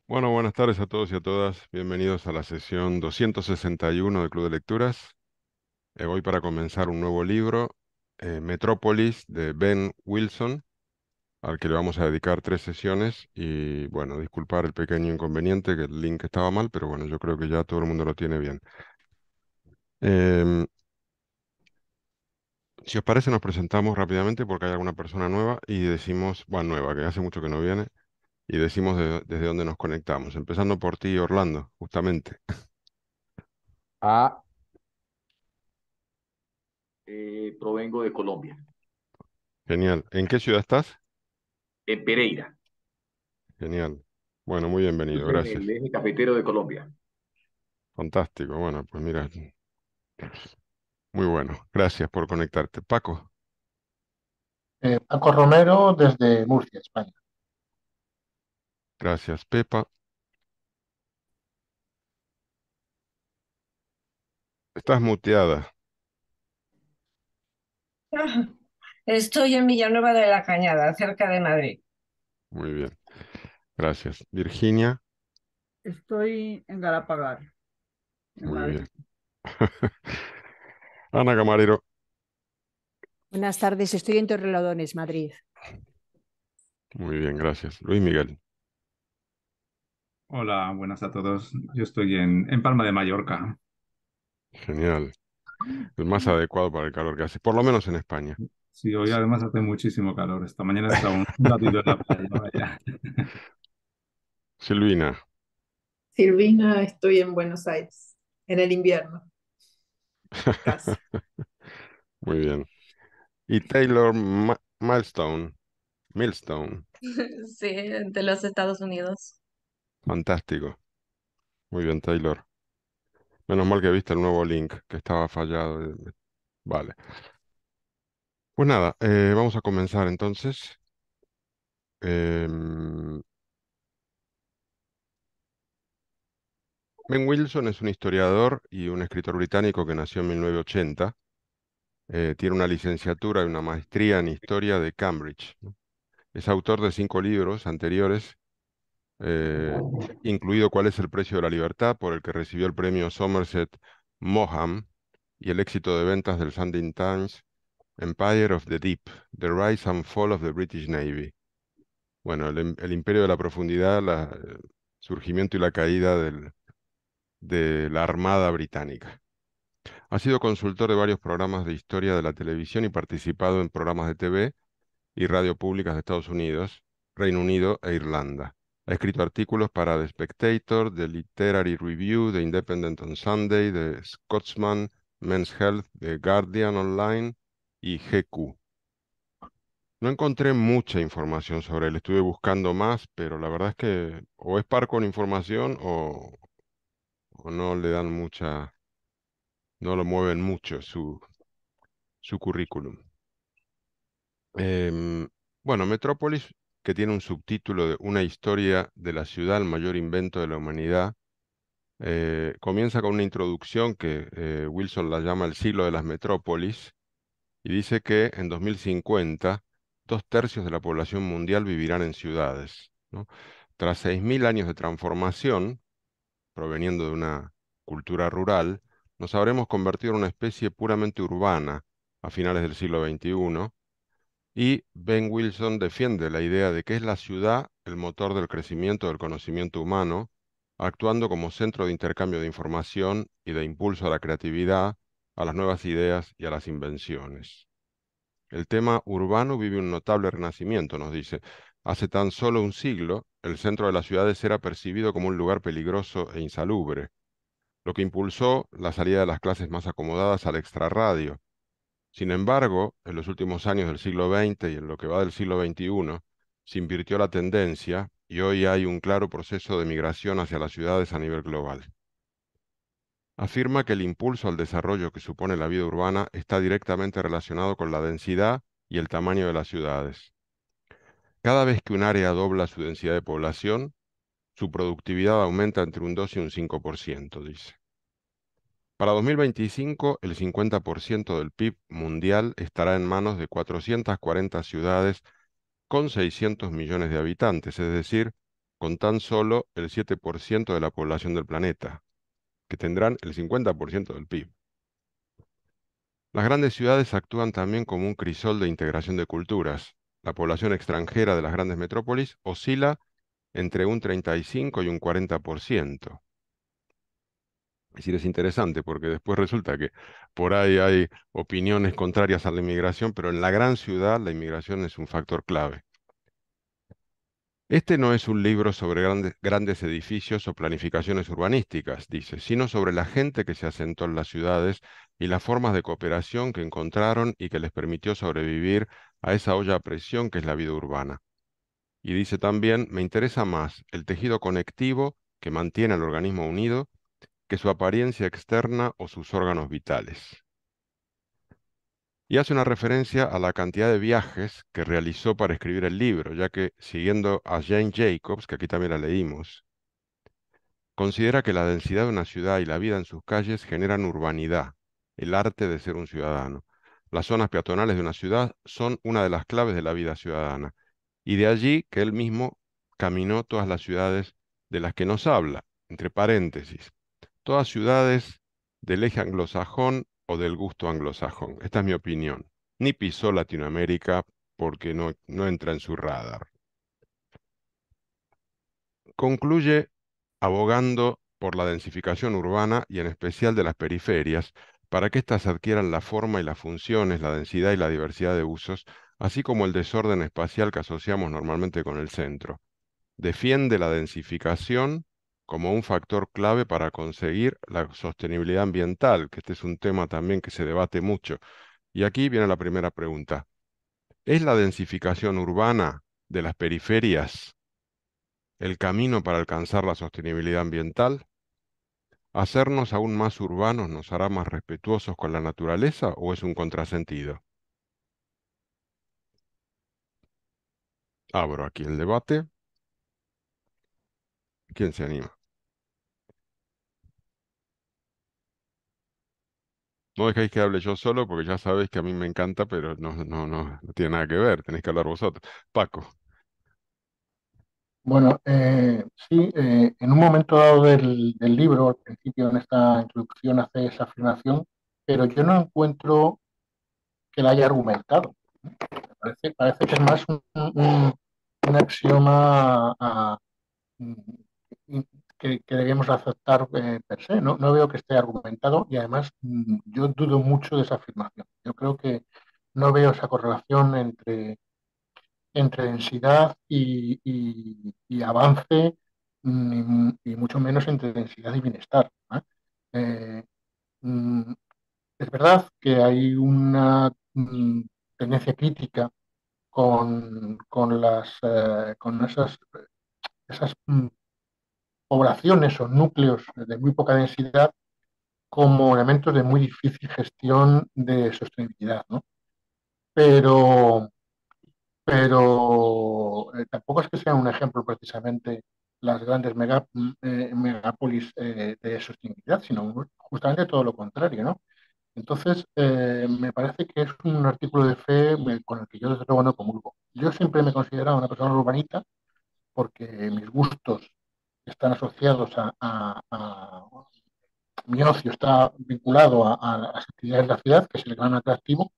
Bueno, buenas tardes a todos y a todas. Bienvenidos a la sesión 261 del Club de Lecturas. Voy para comenzar un nuevo libro, Metrópolis, de Ben Wilson, al que le vamos a dedicar 3 sesiones. Y bueno, disculpar el pequeño inconveniente, que el link estaba mal, pero bueno, yo creo que ya todo el mundo lo tiene bien. Em, si os parece, nos presentamos rápidamente porque hay alguna persona nueva y decimos, bueno, nueva, que hace mucho que no viene, y decimos desde dónde nos conectamos. Empezando por ti, Orlando, justamente. Ah, provengo de Colombia, Genial. ¿En qué ciudad estás? en Pereira. Genial. Bueno, muy Yo bienvenido, estoy en el gracias. eje cafetero de Colombia. Fantástico. Bueno, pues mira, muy bueno. Gracias por conectarte. Paco, Paco Romero desde Murcia, España. gracias. Pepa, estás muteada. Ah, Estoy en Villanueva de la Cañada, cerca de Madrid. Muy bien, gracias. Virginia, Estoy en Galapagar, en muy Madrid. bien. Ana Camarero, Buenas tardes, estoy en Torrelodones, Madrid. muy bien, gracias. Luis Miguel, Hola, buenas a todos. Yo estoy en Palma de Mallorca. genial. El más adecuado para el calor que hace, por lo menos en España. Sí, hoy además hace muchísimo calor. Esta mañana estaba un ratito en la playa. Vaya. Silvina, Silvina, estoy en Buenos Aires, en el invierno, casi. muy bien. Y Taylor Millstone, Sí, de los Estados Unidos. fantástico. Muy bien, Taylor. Menos mal que viste el nuevo link, que estaba fallado. Vale. Pues nada, vamos a comenzar entonces. Em, Ben Wilson es un historiador y un escritor británico que nació en 1980. Tiene una licenciatura y una maestría en historia de Cambridge, ¿no? Es autor de 5 libros anteriores, eh, incluido ¿Cuál es el precio de la libertad?, por el que recibió el premio Somerset Maugham, y el éxito de ventas del Sunday Times, Empire of the Deep, The Rise and Fall of the British Navy. Bueno, el imperio de la profundidad, el surgimiento y la caída de la Armada Británica. Ha sido consultor de varios programas de historia de la televisión y participado en programas de TV y radio públicas de Estados Unidos, Reino Unido e Irlanda. Ha escrito artículos para The Spectator, The Literary Review, The Independent on Sunday, The Scotsman, Men's Health, The Guardian Online y GQ. No encontré mucha información sobre él, estuve buscando más, pero la verdad es que o es par con información o no le dan mucha, no lo mueven mucho su currículum. Em, bueno, Metrópolis, que tiene un subtítulo de Una historia de la ciudad, el mayor invento de la humanidad, comienza con una introducción que Wilson la llama el siglo de las metrópolis, y dice que en 2050 2/3 de la población mundial vivirán en ciudades, ¿no? Tras 6.000 años de transformación, proveniendo de una cultura rural, nos habremos convertido en una especie puramente urbana a finales del siglo XXI, y Ben Wilson defiende la idea de que es la ciudad el motor del crecimiento del conocimiento humano, actuando como centro de intercambio de información y de impulso a la creatividad, a las nuevas ideas y a las invenciones. El tema urbano vive un notable renacimiento, nos dice. Hace tan solo un siglo, el centro de las ciudades era percibido como un lugar peligroso e insalubre, lo que impulsó la salida de las clases más acomodadas al extrarradio. Sin embargo, en los últimos años del siglo XX y en lo que va del siglo XXI, se invirtió la tendencia y hoy hay un claro proceso de migración hacia las ciudades a nivel global. Afirma que el impulso al desarrollo que supone la vida urbana está directamente relacionado con la densidad y el tamaño de las ciudades. Cada vez que un área dobla su densidad de población, su productividad aumenta entre un 2 y un 5%, dice. Para 2025, el 50% del PIB mundial estará en manos de 440 ciudades con 600 millones de habitantes, es decir, con tan solo el 7% de la población del planeta, que tendrán el 50% del PIB. Las grandes ciudades actúan también como un crisol de integración de culturas. La población extranjera de las grandes metrópolis oscila entre un 35 y un 40%. Es decir, es interesante porque después resulta que por ahí hay opiniones contrarias a la inmigración, pero en la gran ciudad la inmigración es un factor clave. Este no es un libro sobre grandes edificios o planificaciones urbanísticas, dice, sino sobre la gente que se asentó en las ciudades y las formas de cooperación que encontraron y que les permitió sobrevivir a esa olla a presión que es la vida urbana. Y dice también, me interesa más el tejido conectivo que mantiene al organismo unido que su apariencia externa o sus órganos vitales. Y hace una referencia a la cantidad de viajes que realizó para escribir el libro, ya que, siguiendo a Jane Jacobs, que aquí también la leímos, considera que la densidad de una ciudad y la vida en sus calles generan urbanidad, el arte de ser un ciudadano. Las zonas peatonales de una ciudad son una de las claves de la vida ciudadana, y de allí que él mismo caminó todas las ciudades de las que nos habla, entre paréntesis, todas ciudades del eje anglosajón o del gusto anglosajón. Esta es mi opinión. Ni pisó Latinoamérica porque no entra en su radar. Concluye abogando por la densificación urbana y en especial de las periferias, para que éstas adquieran la forma y las funciones, la densidad y la diversidad de usos, así como el desorden espacial que asociamos normalmente con el centro. Defiende la densificación como un factor clave para conseguir la sostenibilidad ambiental, que este es un tema también que se debate mucho. Y aquí viene la primera pregunta. ¿Es la densificación urbana de las periferias el camino para alcanzar la sostenibilidad ambiental? ¿Hacernos aún más urbanos nos hará más respetuosos con la naturaleza o es un contrasentido? Abro aquí el debate. ¿Quién se anima? No dejéis que hable yo solo porque ya sabéis que a mí me encanta, pero no tiene nada que ver, tenéis que hablar vosotros. Paco. Bueno, sí, en un momento dado del libro, al principio en esta introducción hace esa afirmación, pero yo no encuentro que la haya argumentado. Parece que es más un axioma mm, que debemos aceptar per se. No veo que esté argumentado y además yo dudo mucho de esa afirmación. Yo creo que no veo esa correlación entre densidad y avance, y mucho menos entre densidad y bienestar. ¿Eh? Eh, mm, es verdad que hay una tendencia crítica con esas poblaciones o núcleos de muy poca densidad como elementos de muy difícil gestión de sostenibilidad, ¿no? Pero, pero tampoco es que sea un ejemplo precisamente las grandes megápolis de sostenibilidad, sino justamente todo lo contrario, ¿no? Entonces, me parece que es un artículo de fe con el que yo desde luego no comulgo. Yo siempre me he considerado una persona urbanita porque mis gustos están asociados mi ocio está vinculado a las actividades de la ciudad, que es el gran atractivo,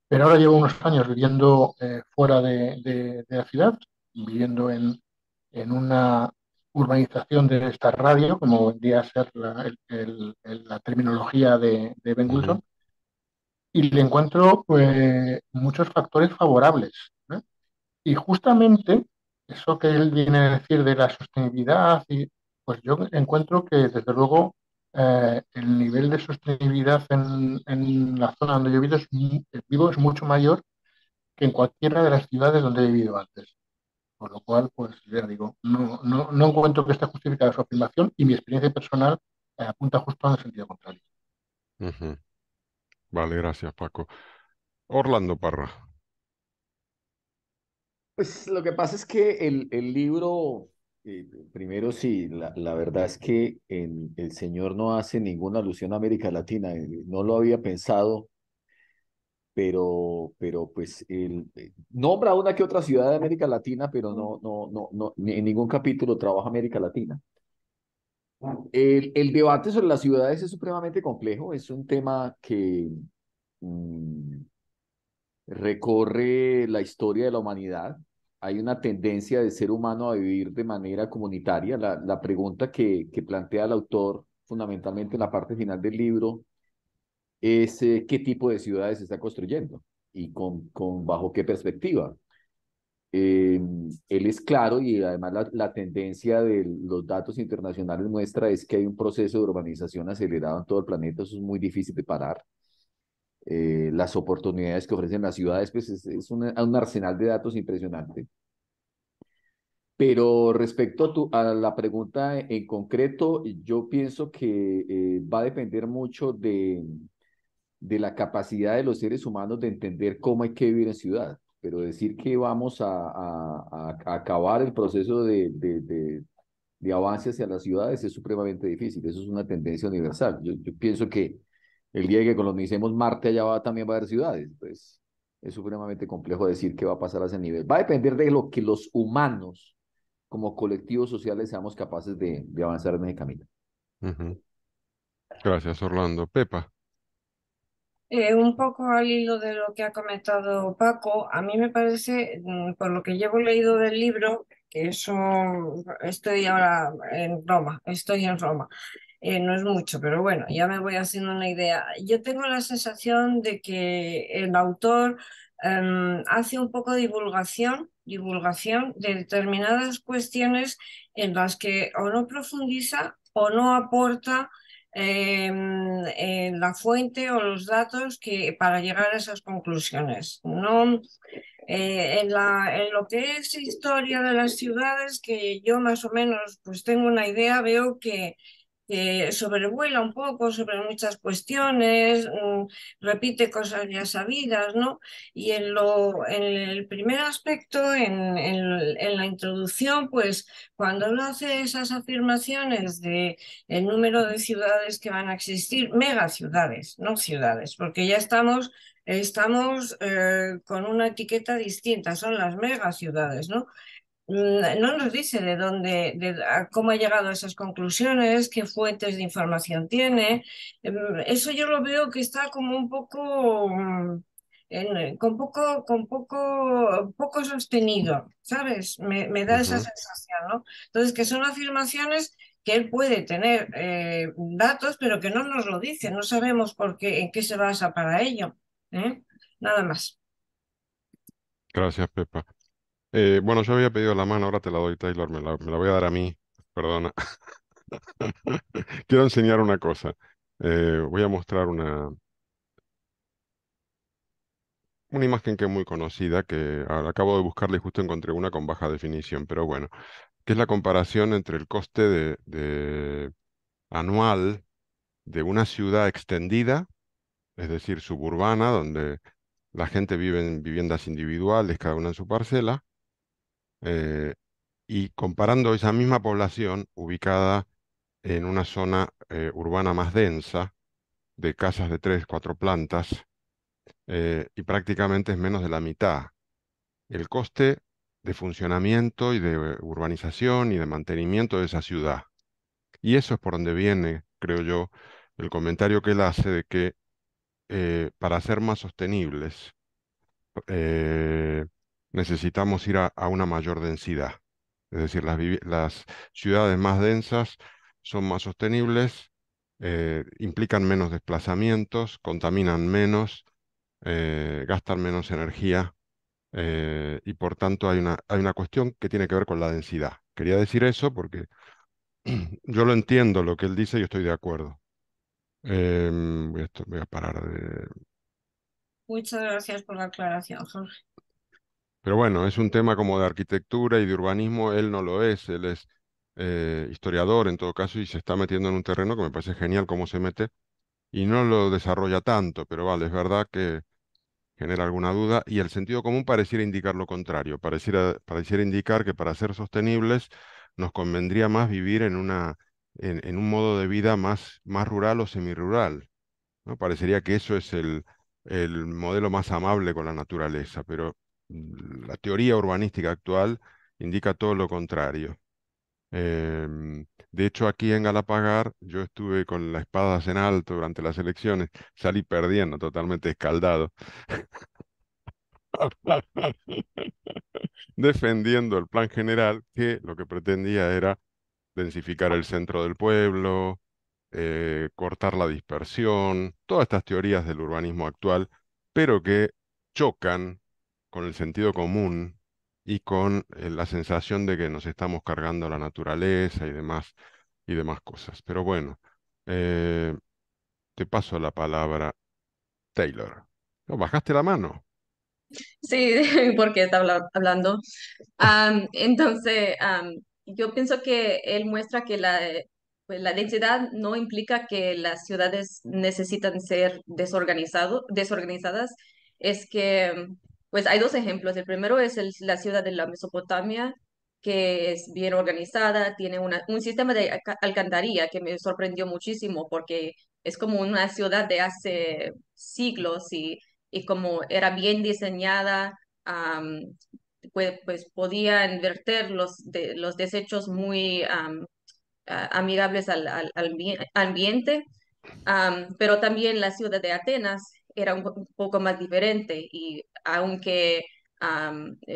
pero ahora llevo unos años viviendo fuera de la ciudad, viviendo en una urbanización de esta radio, como vendría a ser la terminología de Ben Ujú, Wilson, y le encuentro muchos factores favorables. ¿Eh? Y justamente eso que él viene a decir de la sostenibilidad, pues yo encuentro que desde luego el nivel de sostenibilidad en la zona donde yo vivo es mucho mayor que en cualquiera de las ciudades donde he vivido antes. Por lo cual, pues ya digo, no encuentro que esté justificada su afirmación y mi experiencia personal apunta justo en el sentido contrario. ujú. Vale, gracias, Paco. Orlando Parra. Pues lo que pasa es que el libro, primero sí, la verdad es que el señor no hace ninguna alusión a América Latina, no lo había pensado, pero pues nombra una que otra ciudad de América Latina, pero en ningún capítulo trabaja América Latina. El debate sobre las ciudades es supremamente complejo, es un tema que mm, recorre la historia de la humanidad. Hay una tendencia del ser humano a vivir de manera comunitaria. La pregunta que plantea el autor, fundamentalmente en la parte final del libro, es qué tipo de ciudades se está construyendo y bajo qué perspectiva. Él es claro y además la tendencia de los datos internacionales muestra es que hay un proceso de urbanización acelerado en todo el planeta, eso es muy difícil de parar. Las oportunidades que ofrecen las ciudades, pues es un arsenal de datos impresionante. Pero respecto a la pregunta en concreto, yo pienso que va a depender mucho de la capacidad de los seres humanos de entender cómo hay que vivir en ciudad. Pero decir que vamos a acabar el proceso de avance hacia las ciudades es supremamente difícil. Eso es una tendencia universal. Yo pienso que el día que colonicemos Marte, también va a haber ciudades. Pues es supremamente complejo decir qué va a pasar a ese nivel. Va a depender de lo que los humanos, como colectivos sociales, seamos capaces de avanzar en ese camino. Ujú. Gracias, Orlando. Pepa. Un poco al hilo de lo que ha comentado Paco, a mí me parece, por lo que llevo leído del libro, que eso estoy ahora en Roma, no es mucho, pero bueno, ya me voy haciendo una idea. Yo tengo la sensación de que el autor hace un poco de divulgación de determinadas cuestiones en las que o no profundiza o no aporta en la fuente o los datos para llegar a esas conclusiones. No, en lo que es historia de las ciudades, que yo más o menos pues tengo una idea, veo que sobrevuela un poco sobre muchas cuestiones, repite cosas ya sabidas, ¿no? Y en el primer aspecto, en la introducción, pues cuando uno hace esas afirmaciones de el número de ciudades que van a existir, megaciudades, no ciudades, porque ya estamos con una etiqueta distinta, son las megaciudades, ¿no? No nos dice de dónde, cómo ha llegado a esas conclusiones, qué fuentes de información tiene. Eso yo lo veo que está como un poco, poco sostenido, ¿sabes? Me da esa Ujú. sensación, ¿no? Entonces, que son afirmaciones que él puede tener datos, pero que no nos lo dice, no sabemos por qué, en qué se basa para ello. ¿Eh? Nada más. Gracias, Pepa. Bueno, yo había pedido la mano, ahora te la doy, Taylor, me la voy a dar a mí. Perdona. Quiero enseñar una cosa. Voy a mostrar una imagen que es muy conocida, que acabo de buscarla y justo encontré una con baja definición, pero bueno, que es la comparación entre el coste anual de una ciudad extendida, es decir, suburbana, donde la gente vive en viviendas individuales, cada una en su parcela, eh, y comparando esa misma población ubicada en una zona urbana más densa, de casas de 3, 4 plantas, y prácticamente es menos de la mitad. El coste de funcionamiento y de urbanización y de mantenimiento de esa ciudad. Y eso es por donde viene, creo yo, el comentario que él hace de que para ser más sostenibles eh, necesitamos ir a una mayor densidad. Es decir, las ciudades más densas son más sostenibles, implican menos desplazamientos, contaminan menos, gastan menos energía, y por tanto hay una cuestión que tiene que ver con la densidad. Quería decir eso porque yo lo entiendo, lo que él dice, y estoy de acuerdo. Voy a parar de... Muchas gracias por la aclaración, Jorge. Pero bueno, es un tema como de arquitectura y de urbanismo, él no lo es, él es historiador en todo caso y se está metiendo en un terreno que me parece genial cómo se mete y no lo desarrolla tanto, pero vale, es verdad que genera alguna duda y el sentido común pareciera indicar lo contrario, pareciera indicar que para ser sostenibles nos convendría más vivir en un modo de vida más rural o semirural, ¿no? Parecería que eso es el modelo más amable con la naturaleza, pero la teoría urbanística actual indica todo lo contrario. De hecho, aquí en Galapagar yo estuve con las espadas en alto durante las elecciones, salí perdiendo, totalmente escaldado, defendiendo el plan general que lo que pretendía era densificar el centro del pueblo, cortar la dispersión, todas estas teorías del urbanismo actual, pero que chocan con el sentido común y con la sensación de que nos estamos cargando la naturaleza y demás cosas. Pero bueno, eh, te paso la palabra, Taylor. No, bajaste la mano. Sí, porque está hablando. Entonces, yo pienso que él muestra que pues, la densidad no implica que las ciudades necesitan ser desorganizadas. Es que, pues hay dos ejemplos. El primero es la ciudad de la Mesopotamia, que es bien organizada, tiene un sistema de alcantarilla que me sorprendió muchísimo porque es como una ciudad de hace siglos y como era bien diseñada, am, pues podían verter los desechos muy amigables al ambiente. Pero también la ciudad de Atenas era un poco más diferente y aunque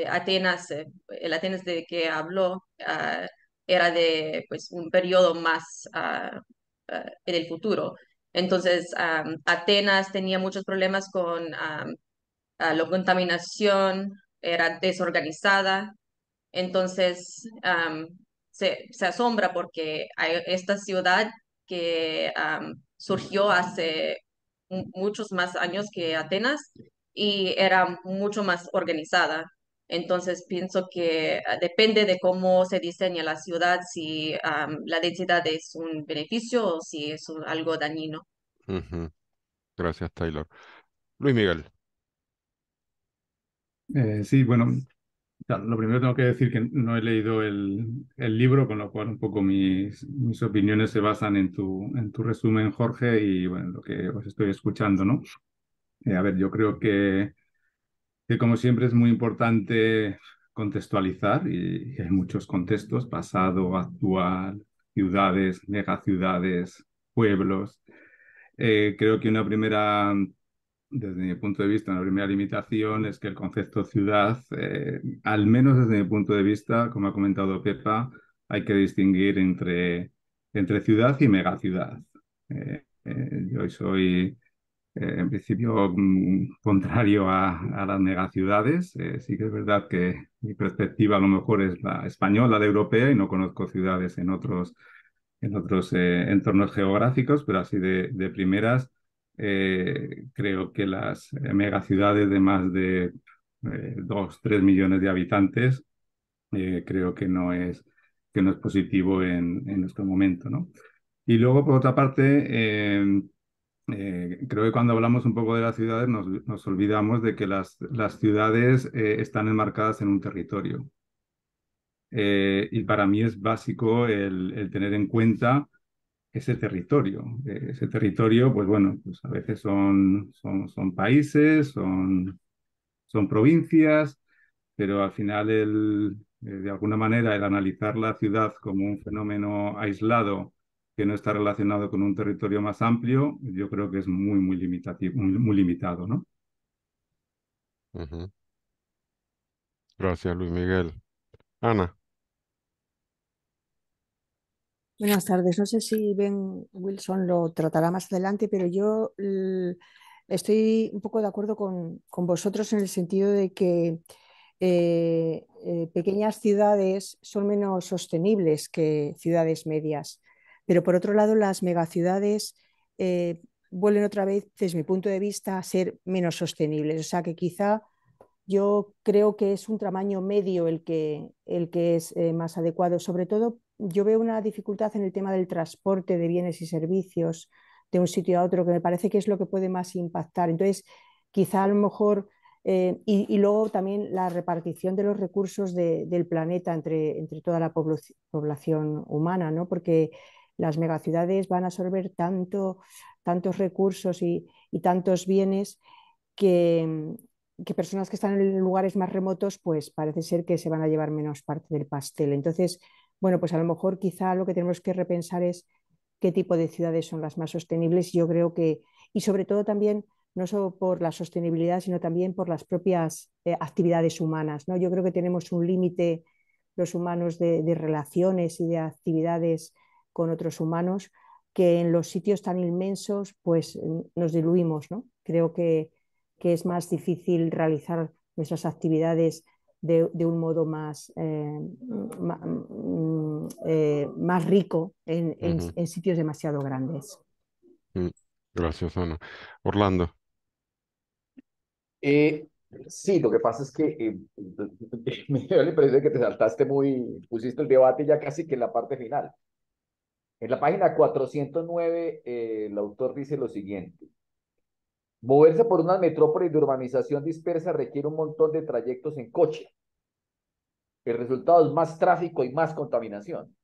Atenas, el Atenas de que habló, era de pues, un periodo más en el futuro. Entonces, Atenas tenía muchos problemas con la contaminación, era desorganizada. Entonces, se asombra porque hay esta ciudad que surgió hace muchos más años que Atenas y era mucho más organizada. Entonces, pienso que depende de cómo se diseña la ciudad, si la densidad es un beneficio o si es algo dañino. Ujú. Gracias, Taylor. Luis Miguel. Sí, bueno, claro, lo primero tengo que decir que no he leído el libro, con lo cual un poco mis opiniones se basan en tu resumen, Jorge, y bueno, lo que os estoy escuchando, ¿no? A ver, yo creo que como siempre es muy importante contextualizar y hay muchos contextos, pasado, actual, ciudades, megaciudades, pueblos. Creo que desde mi punto de vista, una primera limitación es que el concepto ciudad, al menos desde mi punto de vista, como ha comentado Pepa, hay que distinguir entre ciudad y megaciudad. Yo soy en principio, contrario a las megaciudades. Sí que es verdad que mi perspectiva a lo mejor es la española, la europea, y no conozco ciudades en otros entornos geográficos, pero así de primeras, creo que las megaciudades de más de 2, 3 millones de habitantes, creo que no es positivo en nuestro momento, ¿no? Y luego, por otra parte, creo que cuando hablamos un poco de las ciudades nos olvidamos de que las ciudades están enmarcadas en un territorio. Y para mí es básico el tener en cuenta ese territorio. Ese territorio, pues bueno, pues a veces son países, son provincias, pero al final de alguna manera el analizar la ciudad como un fenómeno aislado que no está relacionado con un territorio más amplio, yo creo que es muy limitativo, muy limitado, ¿no? Ujú. Gracias, Luis Miguel. Ana. Buenas tardes. No sé si Ben Wilson lo tratará más adelante, pero yo estoy un poco de acuerdo con vosotros en el sentido de que pequeñas ciudades son menos sostenibles que ciudades medias. Pero por otro lado, las megaciudades vuelven otra vez, desde mi punto de vista, a ser menos sostenibles. O sea que quizá yo creo que es un tamaño medio el que es más adecuado. Sobre todo, yo veo una dificultad en el tema del transporte de bienes y servicios de un sitio a otro, que me parece que es lo que puede más impactar. Entonces, quizá a lo mejor, y luego también la repartición de los recursos del planeta entre toda la población humana, ¿no? Porque las megaciudades van a absorber tantos recursos y tantos bienes que personas que están en lugares más remotos, pues parece ser que se van a llevar menos parte del pastel. Entonces, bueno, pues a lo mejor quizá lo que tenemos que repensar es qué tipo de ciudades son las más sostenibles. Yo creo que, y sobre todo también, no solo por la sostenibilidad, sino también por las propias actividades humanas, ¿no? Yo creo que tenemos un límite los humanos de relaciones y de actividades con otros humanos que en los sitios tan inmensos pues nos diluimos, ¿no? Creo que es más difícil realizar nuestras actividades de un modo más rico Ujú. en sitios demasiado grandes. Mm. Gracias, Ana. Orlando. Eh, sí, lo que pasa es que me dio la impresión de que te saltaste pusiste el debate ya casi que en la parte final. En la página 409, el autor dice lo siguiente. Moverse por una metrópolis de urbanización dispersa requiere un montón de trayectos en coche. El resultado es más tráfico y más contaminación.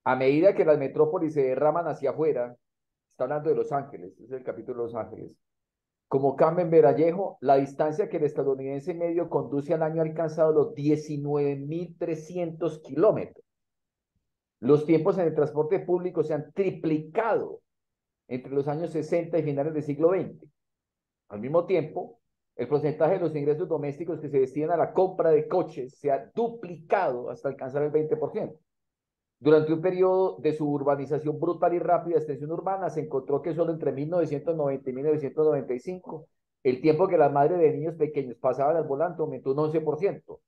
A medida que las metrópolis se derraman hacia afuera, está hablando de Los Ángeles, este es el capítulo de Los Ángeles, como Carmen Verallejo, la distancia que el estadounidense medio conduce al año ha alcanzado los 19.300 kilómetros. Los tiempos en el transporte público se han triplicado entre los años 60 y finales del siglo XX. Al mismo tiempo, el porcentaje de los ingresos domésticos que se destinan a la compra de coches se ha duplicado hasta alcanzar el 20%. Durante un periodo de suburbanización brutal y rápida de extensión urbana, se encontró que solo entre 1990 y 1995, el tiempo que las madres de niños pequeños pasaban al volante aumentó un 11%.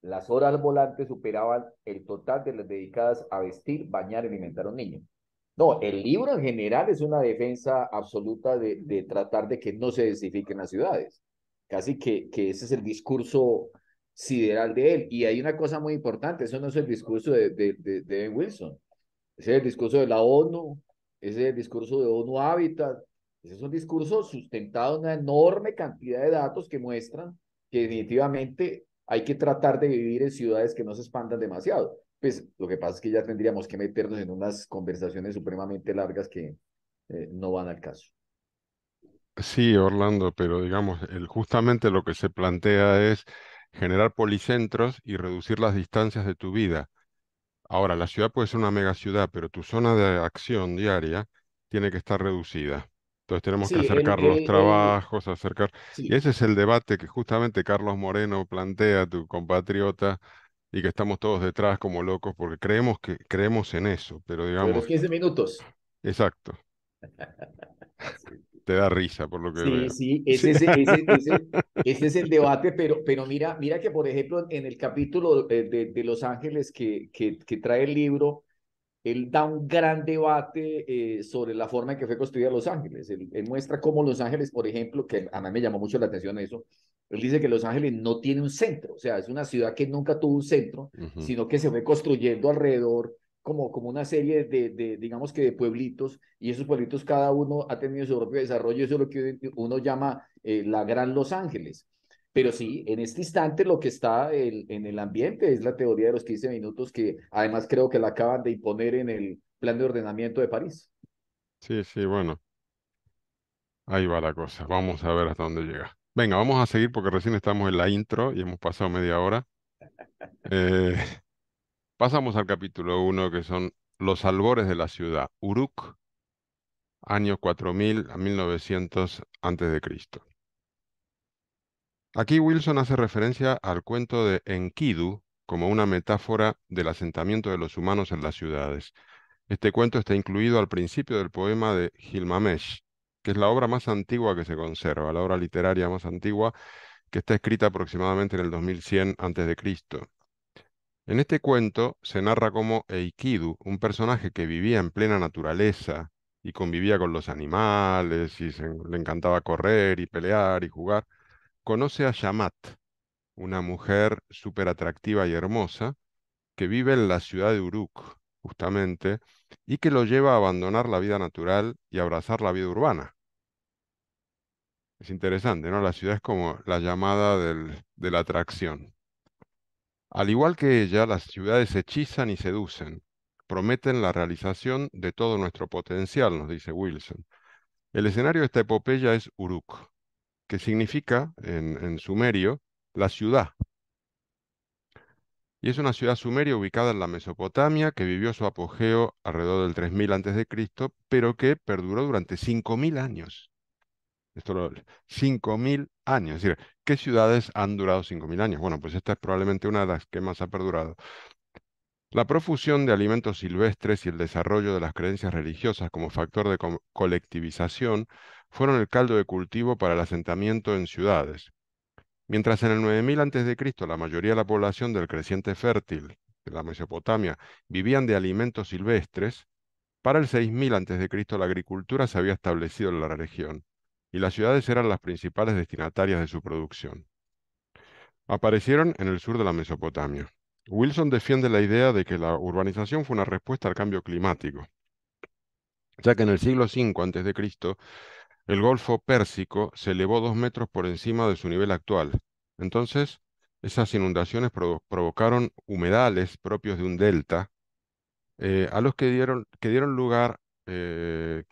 Las horas al volante superaban el total de las dedicadas a vestir, bañar y alimentar a un niño. No, el libro en general es una defensa absoluta de tratar de que no se densifiquen las ciudades. Casi que ese es el discurso sideral de él. Y hay una cosa muy importante, eso no es el discurso de Ben Wilson, ese es el discurso de la ONU, ese es el discurso de ONU Habitat, ese es un discurso sustentado en una enorme cantidad de datos que muestran que definitivamente hay que tratar de vivir en ciudades que no se expandan demasiado. Pues lo que pasa es que ya tendríamos que meternos en unas conversaciones supremamente largas que no van al caso. Sí, Orlando, pero digamos, justamente lo que se plantea es generar policentros y reducir las distancias de tu vida. Ahora, la ciudad puede ser una megaciudad, pero tu zona de acción diaria tiene que estar reducida. Entonces tenemos que Sí, acercar los trabajos, Y sí, ese es el debate que justamente Carlos Moreno plantea, tu compatriota, y que estamos todos detrás como locos porque creemos en eso, pero lo de digamos, los 15 minutos. exacto, Sí. te da risa por lo que Sí, veo. sí, Sí. ese es el debate, pero mira que, por ejemplo, en el capítulo de Los Ángeles que trae el libro, él da un gran debate sobre la forma en que fue construida Los Ángeles. Él muestra cómo Los Ángeles, por ejemplo, que a mí me llamó mucho la atención eso, él dice que Los Ángeles no tiene un centro, o sea, es una ciudad que nunca tuvo un centro, Ujú. sino que se fue construyendo alrededor como una serie digamos que de pueblitos, y esos pueblitos cada uno ha tenido su propio desarrollo, eso es lo que uno llama la Gran Los Ángeles. Pero sí, en este instante lo que está en el ambiente es la teoría de los 15 minutos, que además creo que la acaban de imponer en el plan de ordenamiento de París. Sí, sí, bueno, ahí va la cosa. Vamos a ver hasta dónde llega. Venga, vamos a seguir porque recién estamos en la intro y hemos pasado media hora. Eh, Pasamos al capítulo 1, que son los albores de la ciudad. Uruk, año 4000 a 1900 antes de Cristo. Aquí Wilson hace referencia al cuento de Enkidu como una metáfora del asentamiento de los humanos en las ciudades. Este cuento está incluido al principio del poema de Gilgamesh, que es la obra más antigua que se conserva, la obra literaria más antigua, que está escrita aproximadamente en el 2100 antes de Cristo. En este cuento se narra cómo Eikidu, un personaje que vivía en plena naturaleza y convivía con los animales y le encantaba correr y pelear y jugar, conoce a Shamat, una mujer súper atractiva y hermosa que vive en la ciudad de Uruk, justamente, y que lo lleva a abandonar la vida natural y a abrazar la vida urbana. Es interesante, ¿no? La ciudad es como la llamada de la atracción. Al igual que ella, las ciudades hechizan y seducen, prometen la realización de todo nuestro potencial, nos dice Wilson. El escenario de esta epopeya es Uruk. que significa en sumerio la ciudad. Y es una ciudad sumeria ubicada en la Mesopotamia que vivió su apogeo alrededor del 3000 a.C., pero que perduró durante 5000 años. 5000 años. Es decir, ¿qué ciudades han durado 5000 años? Bueno, pues esta es probablemente una de las que más ha perdurado. La profusión de alimentos silvestres y el desarrollo de las creencias religiosas como factor de colectivización fueron el caldo de cultivo para el asentamiento en ciudades. Mientras en el 9000 a.C. la mayoría de la población del creciente fértil de la Mesopotamia vivían de alimentos silvestres, para el 6000 a.C. la agricultura se había establecido en la región y las ciudades eran las principales destinatarias de su producción. Aparecieron en el sur de la Mesopotamia. Wilson defiende la idea de que la urbanización fue una respuesta al cambio climático, ya que en el siglo V a.C. el Golfo Pérsico se elevó 2 metros por encima de su nivel actual. Entonces, esas inundaciones provocaron humedales propios de un delta, a los que dieron lugar, que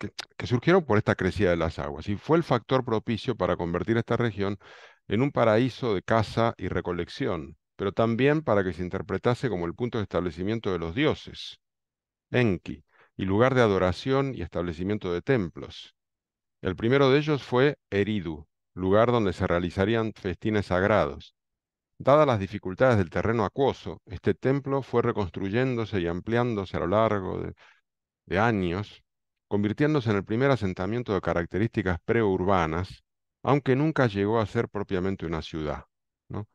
surgieron por esta crecida de las aguas, y fue el factor propicio para convertir esta región en un paraíso de caza y recolección, pero también para que se interpretase como el punto de establecimiento de los dioses, Enki, y lugar de adoración y establecimiento de templos. El primero de ellos fue Eridu, lugar donde se realizarían festines sagrados. Dadas las dificultades del terreno acuoso, este templo fue reconstruyéndose y ampliándose a lo largo de años, convirtiéndose en el primer asentamiento de características preurbanas, aunque nunca llegó a ser propiamente una ciudad, ¿no?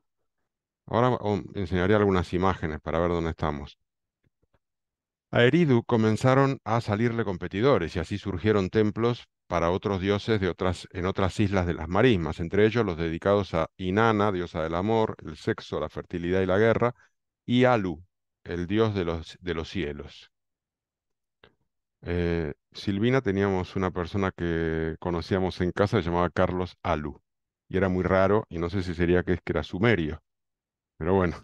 Ahora enseñaré algunas imágenes para ver dónde estamos. A Eridu comenzaron a salirle competidores y así surgieron templos para otros dioses en otras islas de las marismas, entre ellos los dedicados a Inanna, diosa del amor, el sexo, la fertilidad y la guerra, y Alu, el dios de los cielos. Silvina teníamos una persona que conocíamos en casa que se llamaba Carlos Alu, y era muy raro, y no sé si sería que es que era sumerio, pero bueno.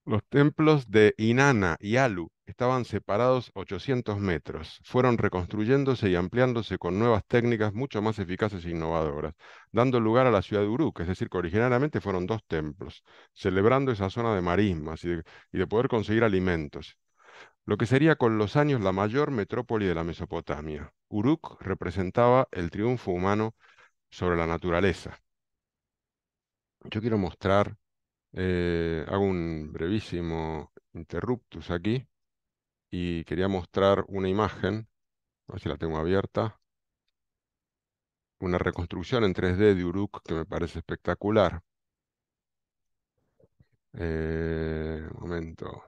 Los templos de Inanna y Alu estaban separados 800 metros. Fueron reconstruyéndose y ampliándose con nuevas técnicas mucho más eficaces e innovadoras, dando lugar a la ciudad de Uruk, es decir, que originariamente fueron 2 templos, celebrando esa zona de marismas y de poder conseguir alimentos. Lo que sería con los años la mayor metrópoli de la Mesopotamia. Uruk representaba el triunfo humano sobre la naturaleza. Yo quiero mostrar, hago un brevísimo interruptus aquí y quería mostrar una imagen, a ver si la tengo abierta, una reconstrucción en 3D de Uruk que me parece espectacular. Un momento.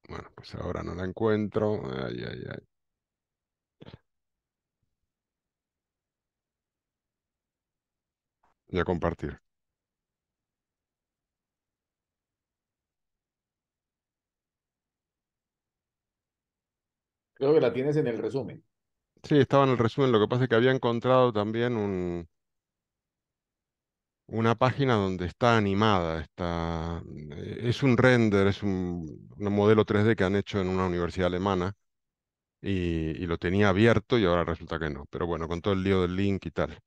Bueno, pues ahora no la encuentro. Ay, ay, ay. Voy a compartir. Creo que la tienes en el resumen. Sí, estaba en el resumen. Lo que pasa es que había encontrado también una página donde está animada. Es un render, es un modelo 3D que han hecho en una universidad alemana y lo tenía abierto y ahora resulta que no. Pero bueno, con todo el lío del link y tal.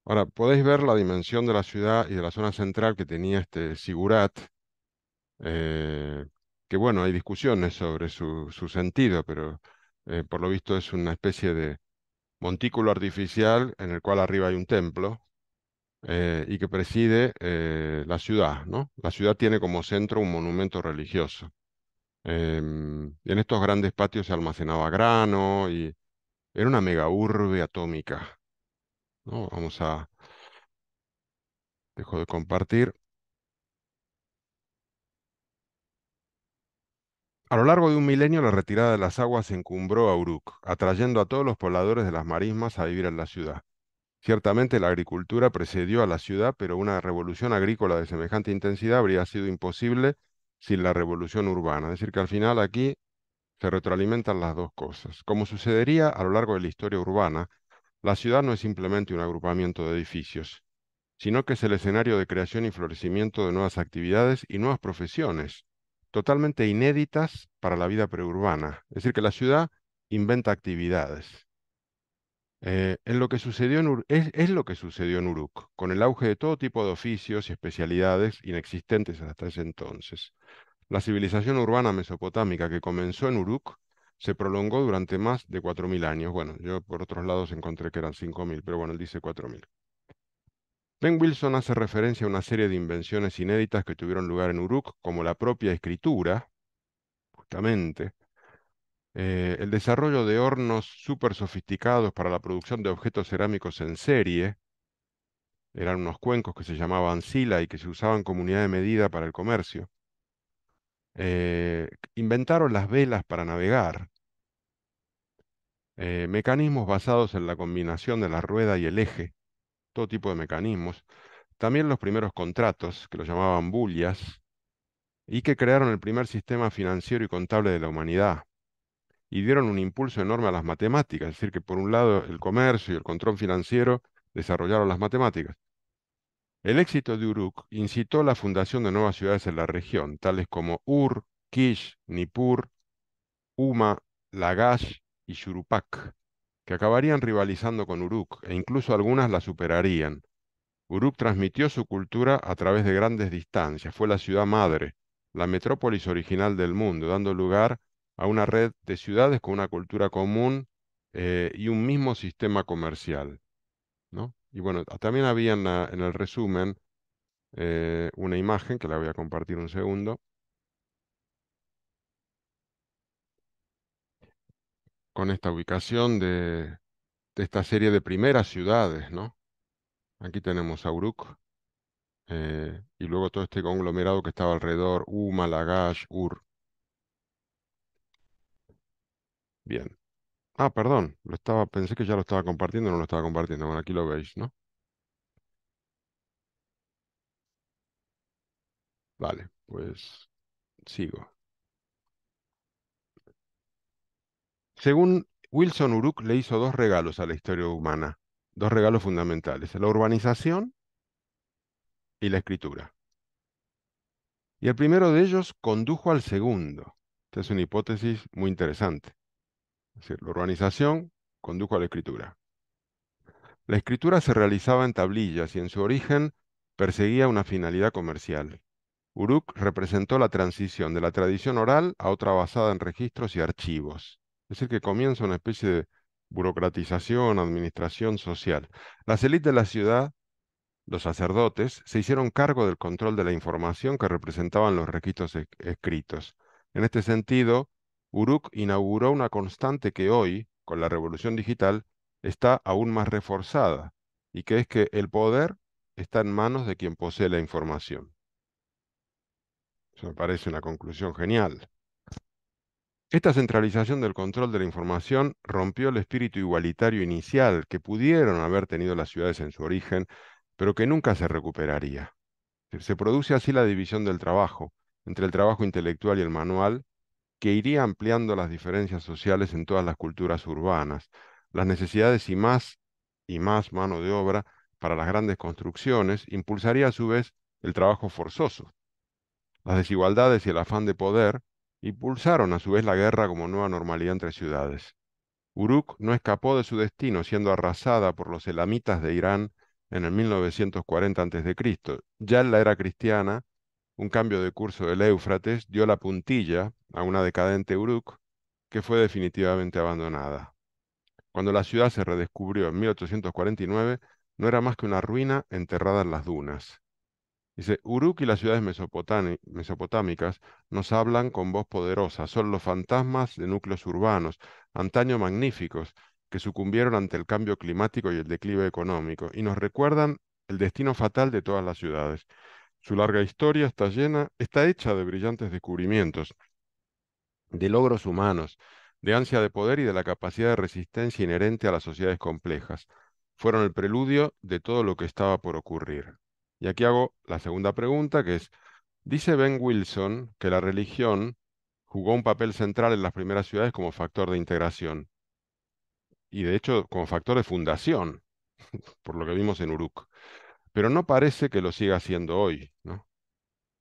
Ahora, podéis ver la dimensión de la ciudad y de la zona central que tenía este Sigurat, eh, que bueno, hay discusiones sobre su sentido, pero por lo visto es una especie de montículo artificial en el cual arriba hay un templo y que preside la ciudad, ¿no? La ciudad tiene como centro un monumento religioso. Y en estos grandes patios se almacenaba grano y era una mega urbe atómica, ¿no? Dejo de compartir. A lo largo de un milenio, la retirada de las aguas encumbró a Uruk, atrayendo a todos los pobladores de las marismas a vivir en la ciudad. Ciertamente la agricultura precedió a la ciudad, pero una revolución agrícola de semejante intensidad habría sido imposible sin la revolución urbana. Es decir, que al final aquí se retroalimentan las dos cosas. Como sucedería a lo largo de la historia urbana, la ciudad no es simplemente un agrupamiento de edificios, sino que es el escenario de creación y florecimiento de nuevas actividades y nuevas profesiones, totalmente inéditas para la vida preurbana. Es decir, que la ciudad inventa actividades. En lo que sucedió es lo que sucedió en Uruk, con el auge de todo tipo de oficios y especialidades inexistentes hasta ese entonces. La civilización urbana mesopotámica que comenzó en Uruk se prolongó durante más de 4.000 años. Bueno, yo por otros lados encontré que eran 5.000, pero bueno, él dice 4.000. Ben Wilson hace referencia a una serie de invenciones inéditas que tuvieron lugar en Uruk, como la propia escritura, justamente, el desarrollo de hornos súper sofisticados para la producción de objetos cerámicos en serie, eran unos cuencos que se llamaban sila y que se usaban como unidad de medida para el comercio. Inventaron las velas para navegar, mecanismos basados en la combinación de la rueda y el eje, todo tipo de mecanismos. También los primeros contratos, que los llamaban bullias, y que crearon el primer sistema financiero y contable de la humanidad. Y dieron un impulso enorme a las matemáticas, es decir, que por un lado el comercio y el control financiero desarrollaron las matemáticas. El éxito de Uruk incitó la fundación de nuevas ciudades en la región, tales como Ur, Kish, Nippur, Huma, Lagash y Shuruppak, que acabarían rivalizando con Uruk, e incluso algunas la superarían. Uruk transmitió su cultura a través de grandes distancias, fue la ciudad madre, la metrópolis original del mundo, dando lugar a una red de ciudades con una cultura común y un mismo sistema comercial, ¿no? Y bueno, también había en el resumen una imagen que la voy a compartir un segundo, con esta ubicación de esta serie de primeras ciudades, ¿no? Aquí tenemos a Uruk, y luego todo este conglomerado que estaba alrededor, Huma, Lagash, Ur. Bien. Ah, perdón, pensé que ya lo estaba compartiendo, no lo estaba compartiendo. Bueno, aquí lo veis, ¿no? Vale, pues sigo. Según Wilson, Uruk le hizo dos regalos a la historia humana, dos regalos fundamentales, la urbanización y la escritura. Y el primero de ellos condujo al segundo. Esta es una hipótesis muy interesante. Es decir, la urbanización condujo a la escritura. La escritura se realizaba en tablillas y en su origen perseguía una finalidad comercial. Uruk representó la transición de la tradición oral a otra basada en registros y archivos. Es decir, que comienza una especie de burocratización, administración social. Las élites de la ciudad, los sacerdotes, se hicieron cargo del control de la información que representaban los registros escritos. En este sentido, Uruk inauguró una constante que hoy, con la revolución digital, está aún más reforzada, y que es que el poder está en manos de quien posee la información. Eso me parece una conclusión genial. Esta centralización del control de la información rompió el espíritu igualitario inicial que pudieron haber tenido las ciudades en su origen, pero que nunca se recuperaría. Se produce así la división del trabajo, entre el trabajo intelectual y el manual, que iría ampliando las diferencias sociales en todas las culturas urbanas, las necesidades y más mano de obra para las grandes construcciones, impulsaría a su vez el trabajo forzoso. Las desigualdades y el afán de poder impulsaron a su vez la guerra como nueva normalidad entre ciudades. Uruk no escapó de su destino siendo arrasada por los elamitas de Irán en el 1940 a.C. Ya en la era cristiana, un cambio de curso del Éufrates dio la puntilla a una decadente Uruk que fue definitivamente abandonada. Cuando la ciudad se redescubrió en 1849, no era más que una ruina enterrada en las dunas. Dice, Uruk y las ciudades mesopotámicas nos hablan con voz poderosa, son los fantasmas de núcleos urbanos, antaño magníficos, que sucumbieron ante el cambio climático y el declive económico, y nos recuerdan el destino fatal de todas las ciudades. Su larga historia está hecha de brillantes descubrimientos, de logros humanos, de ansia de poder y de la capacidad de resistencia inherente a las sociedades complejas. Fueron el preludio de todo lo que estaba por ocurrir. Y aquí hago la segunda pregunta, que es, dice Ben Wilson que la religión jugó un papel central en las primeras ciudades como factor de integración, y de hecho como factor de fundación, por lo que vimos en Uruk. Pero no parece que lo siga haciendo hoy, ¿no?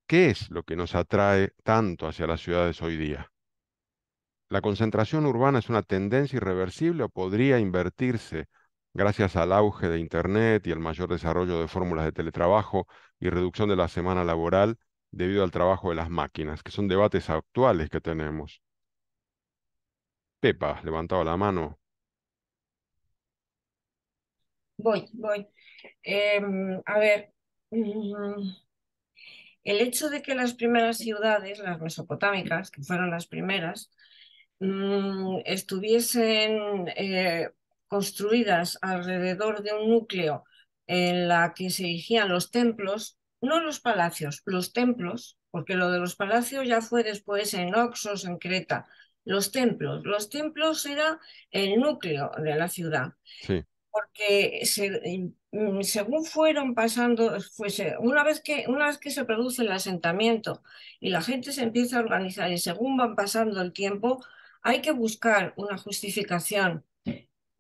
¿Qué es lo que nos atrae tanto hacia las ciudades hoy día? ¿La concentración urbana es una tendencia irreversible o podría invertirse gracias al auge de Internet y el mayor desarrollo de fórmulas de teletrabajo y reducción de la semana laboral debido al trabajo de las máquinas, que son debates actuales que tenemos. Pepa, levantaba la mano. Voy. A ver, el hecho de que las primeras ciudades, las mesopotámicas, que fueron las primeras, estuviesen construidas alrededor de un núcleo en la que se erigían los templos, no los palacios, los templos, porque lo de los palacios ya fue después en Oxos, en Creta. Los templos era el núcleo de la ciudad, Sí, porque según fueron pasando, una vez que se produce el asentamiento y la gente se empieza a organizar y según van pasando el tiempo, hay que buscar una justificación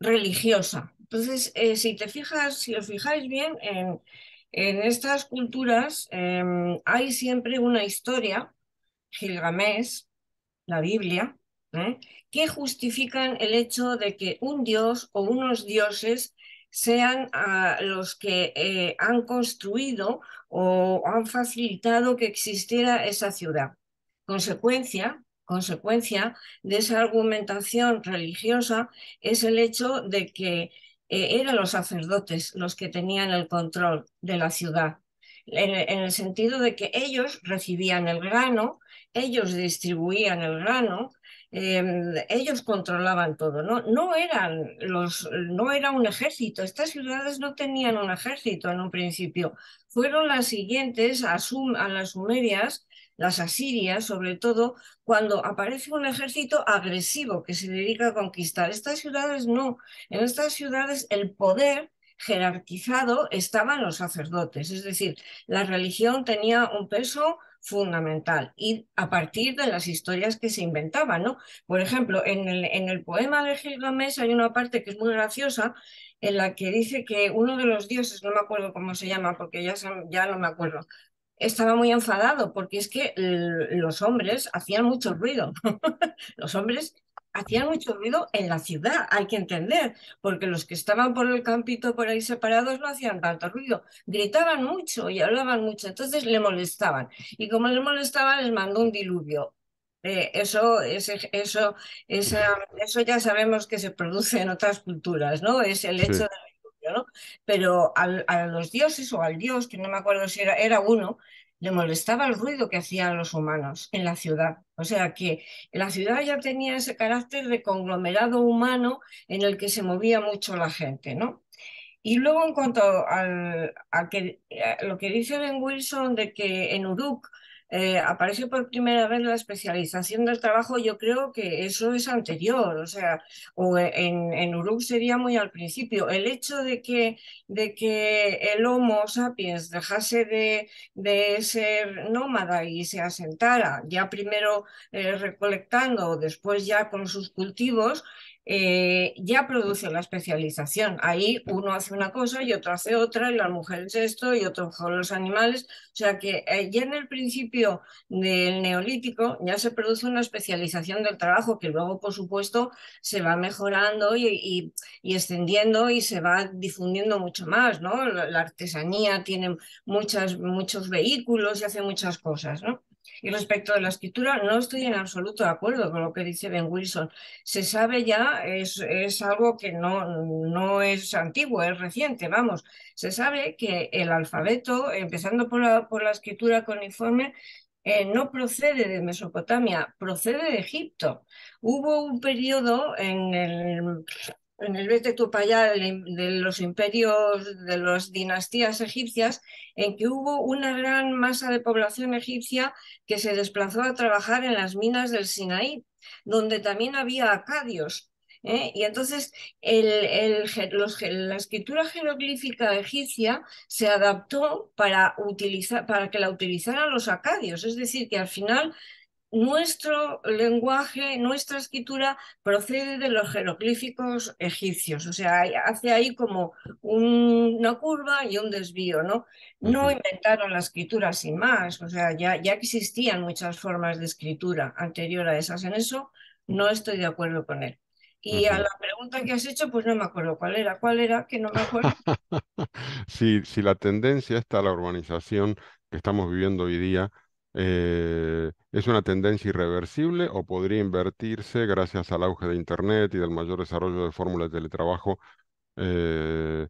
religiosa. Entonces, si os fijáis bien en estas culturas, hay siempre una historia, Gilgamesh, la Biblia, ¿eh? que justifican el hecho de que un dios o unos dioses sean los que han construido o han facilitado que existiera esa ciudad. Consecuencia de esa argumentación religiosa es el hecho de que eran los sacerdotes los que tenían el control de la ciudad, en el sentido de que ellos recibían el grano, ellos distribuían el grano, ellos controlaban todo, ¿no? No era un ejército, estas ciudades no tenían un ejército en un principio, fueron las siguientes a las sumerias, las asirias sobre todo, cuando aparece un ejército agresivo que se dedica a conquistar. Estas ciudades no, en estas ciudades el poder jerarquizado estaban los sacerdotes, es decir, la religión tenía un peso fundamental y a partir de las historias que se inventaban, ¿no? Por ejemplo, en el poema de Gilgamesh hay una parte que es muy graciosa en la que dice que uno de los dioses, no me acuerdo cómo se llama porque ya no me acuerdo, estaba muy enfadado porque es que los hombres hacían mucho ruido. Los hombres hacían mucho ruido en la ciudad, hay que entender, porque los que estaban por el campito por ahí separados no hacían tanto ruido, gritaban mucho y hablaban mucho, entonces le molestaban. Y como le molestaban, les mandó un diluvio. Eso ya sabemos que se produce en otras culturas, ¿no? Es el hecho sí, del diluvio, ¿no? Pero a los dioses o al dios, que no me acuerdo si era uno, le molestaba el ruido que hacían los humanos en la ciudad. O sea que la ciudad ya tenía ese carácter de conglomerado humano en el que se movía mucho la gente, ¿no? Y luego en cuanto a lo que dice Ben Wilson de que en Uruk aparece por primera vez la especialización del trabajo, yo creo que eso es anterior, o sea, en Uruk sería muy al principio. El hecho de que el Homo sapiens dejase de ser nómada y se asentara, ya primero recolectando, después ya con sus cultivos, ya produce la especialización. Ahí uno hace una cosa y otro hace otra, y las mujeres esto y otro con los animales. O sea que ya en el principio del Neolítico ya se produce una especialización del trabajo que luego, por supuesto, se va mejorando y extendiendo y se va difundiendo mucho más, ¿no? La artesanía tiene muchos vehículos y hace muchas cosas, ¿no? Y respecto de la escritura, no estoy en absoluto de acuerdo con lo que dice Ben Wilson. Se sabe ya, es algo que no es antiguo, es reciente, vamos. Se sabe que el alfabeto, empezando por la escritura cuneiforme, no procede de Mesopotamia, procede de Egipto. Hubo un periodo en el vete tú para allá de los imperios, de las dinastías egipcias, en que hubo una gran masa de población egipcia que se desplazó a trabajar en las minas del Sinaí, donde también había acadios. Y entonces la escritura jeroglífica egipcia se adaptó para que la utilizaran los acadios, es decir, que al final nuestro lenguaje, nuestra escritura procede de los jeroglíficos egipcios, o sea, hace ahí como una curva y un desvío, ¿no? No inventaron la escritura sin más, o sea, ya existían muchas formas de escritura anterior a esas, en eso no estoy de acuerdo con él. Y a la pregunta que has hecho, pues no me acuerdo cuál era, que no me acuerdo. Si la tendencia está a la urbanización que estamos viviendo hoy día, ¿es una tendencia irreversible o podría invertirse gracias al auge de Internet y del mayor desarrollo de fórmulas de teletrabajo? eh,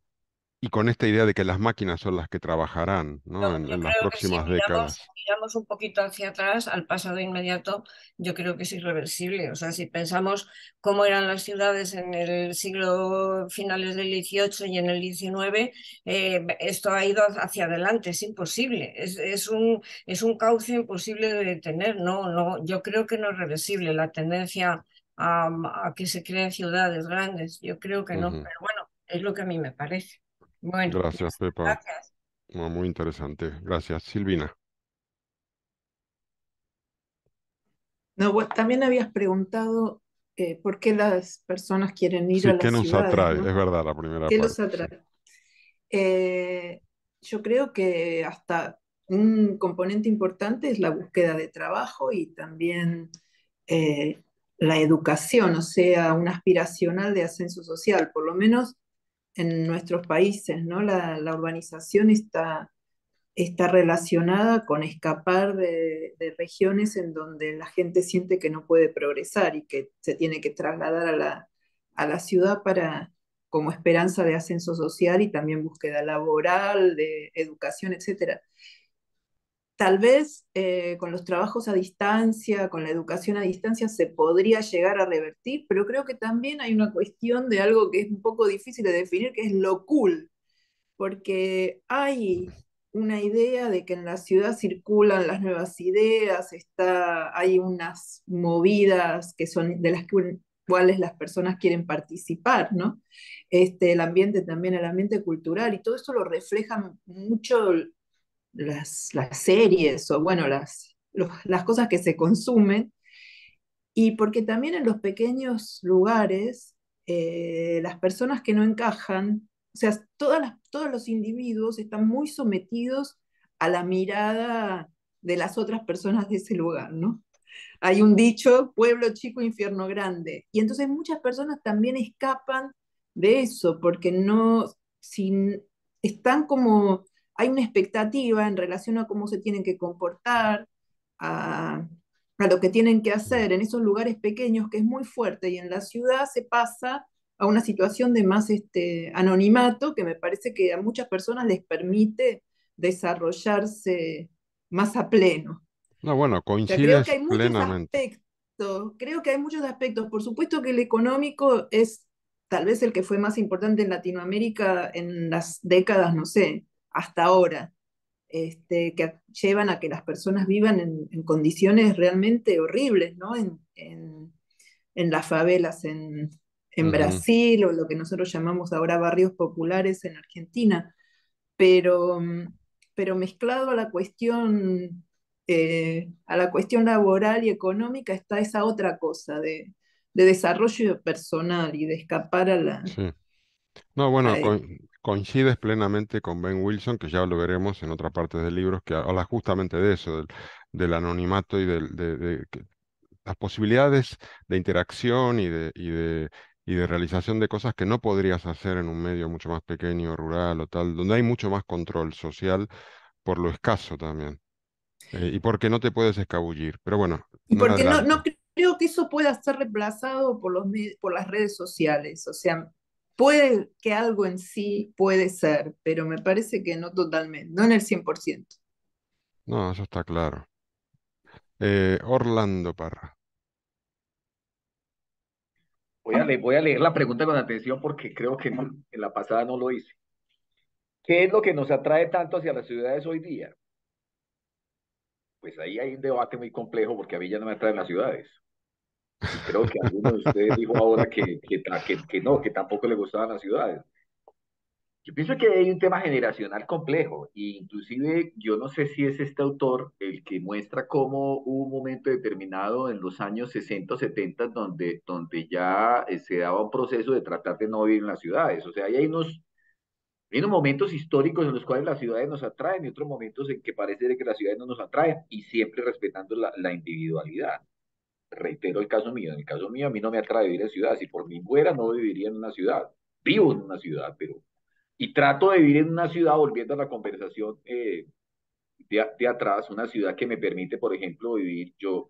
y con esta idea de que las máquinas son las que trabajarán, No, ¿no? yo En las creo que si próximas décadas. miramos un poquito hacia atrás, al pasado inmediato, yo creo que es irreversible. O sea, si pensamos cómo eran las ciudades en el siglo finales del XVIII y en el XIX, esto ha ido hacia adelante, es imposible. Es un cauce imposible de detener. No, no, yo creo que no es reversible la tendencia a que se creen ciudades grandes. Yo creo que no, Ujú. pero bueno, es lo que a mí me parece. Bueno, Gracias, Pepa. gracias. Muy interesante. Gracias, Silvina. No, también habías preguntado por qué las personas quieren ir a Sí, ¿qué las nos ciudades, atrae? ¿no? Es verdad, la primera ¿Qué los parte, sí. atrae? Eh, yo creo que hasta un componente importante es la búsqueda de trabajo y también eh, la educación, o sea, un aspiracional de ascenso social, por lo menos en nuestros países, ¿no? La urbanización está relacionada con escapar de regiones en donde la gente siente que no puede progresar y que se tiene que trasladar a la ciudad como esperanza de ascenso social y también búsqueda laboral, de educación, etcétera. Tal vez con los trabajos a distancia, con la educación a distancia, se podría llegar a revertir, pero creo que también hay una cuestión de algo que es un poco difícil de definir, que es lo cool, porque hay una idea de que en la ciudad circulan las nuevas ideas, hay unas movidas que son de las cuales las personas quieren participar, ¿no? El ambiente también, el ambiente cultural, y todo eso lo reflejan mucho las series o, bueno, las cosas que se consumen, y porque también en los pequeños lugares, las personas que no encajan, o sea, todos los individuos están muy sometidos a la mirada de las otras personas de ese lugar, ¿no? Hay un dicho, pueblo chico, infierno grande. Y entonces muchas personas también escapan de eso, porque no, si están como, hay una expectativa en relación a cómo se tienen que comportar, a, a lo que tienen que hacer en esos lugares pequeños, que es muy fuerte, y en la ciudad se pasa a una situación de más anonimato, que me parece que a muchas personas les permite desarrollarse más a pleno. No, bueno, Sea, creo que coincides hay muchos plenamente. aspectos, creo que hay muchos aspectos. Por supuesto que el económico es tal vez el que fue más importante en Latinoamérica en las décadas, no sé, hasta ahora, que llevan a que las personas vivan en condiciones realmente horribles, ¿no? En las favelas en Ujú. Brasil, o lo que nosotros llamamos ahora barrios populares en Argentina, pero, pero mezclado a la cuestión laboral y económica está esa otra cosa de desarrollo personal y de escapar Sí. No, bueno, a- coincides plenamente con Ben Wilson, que ya lo veremos en otra parte del libro, que habla justamente de eso, del anonimato y de las posibilidades de interacción y de realización de cosas que no podrías hacer en un medio mucho más pequeño, rural o tal, donde hay mucho más control social por lo escaso también, y porque no te puedes escabullir. Pero bueno, y no porque no adelanto. creo que eso pueda ser reemplazado por las redes sociales. O sea, puede que algo en sí puede ser, pero me parece que no totalmente, no en el 100%. No, eso está claro. Orlando Parra. Voy a leer la pregunta con atención porque creo que en la pasada no lo hice. ¿Qué es lo que nos atrae tanto hacia las ciudades hoy día? Pues ahí hay un debate muy complejo porque a mí ya no me atraen las ciudades. Y creo que alguno de ustedes dijo ahora que no, que tampoco le gustaban las ciudades. Yo pienso que hay un tema generacional complejo, e inclusive yo no sé si es este autor el que muestra cómo hubo un momento determinado en los años 60 o 70 donde ya se daba un proceso de tratar de no vivir en las ciudades. O sea, hay unos momentos históricos en los cuales las ciudades nos atraen y otros momentos en que parece que las ciudades no nos atraen y siempre respetando la individualidad. reitero el caso mío. En el caso mío, a mí no me atrae vivir en ciudad. Si por mí fuera, no viviría en una ciudad. Vivo en una ciudad, pero... Y trato de vivir en una ciudad, volviendo a la conversación de atrás, una ciudad que me permite, por ejemplo, vivir, yo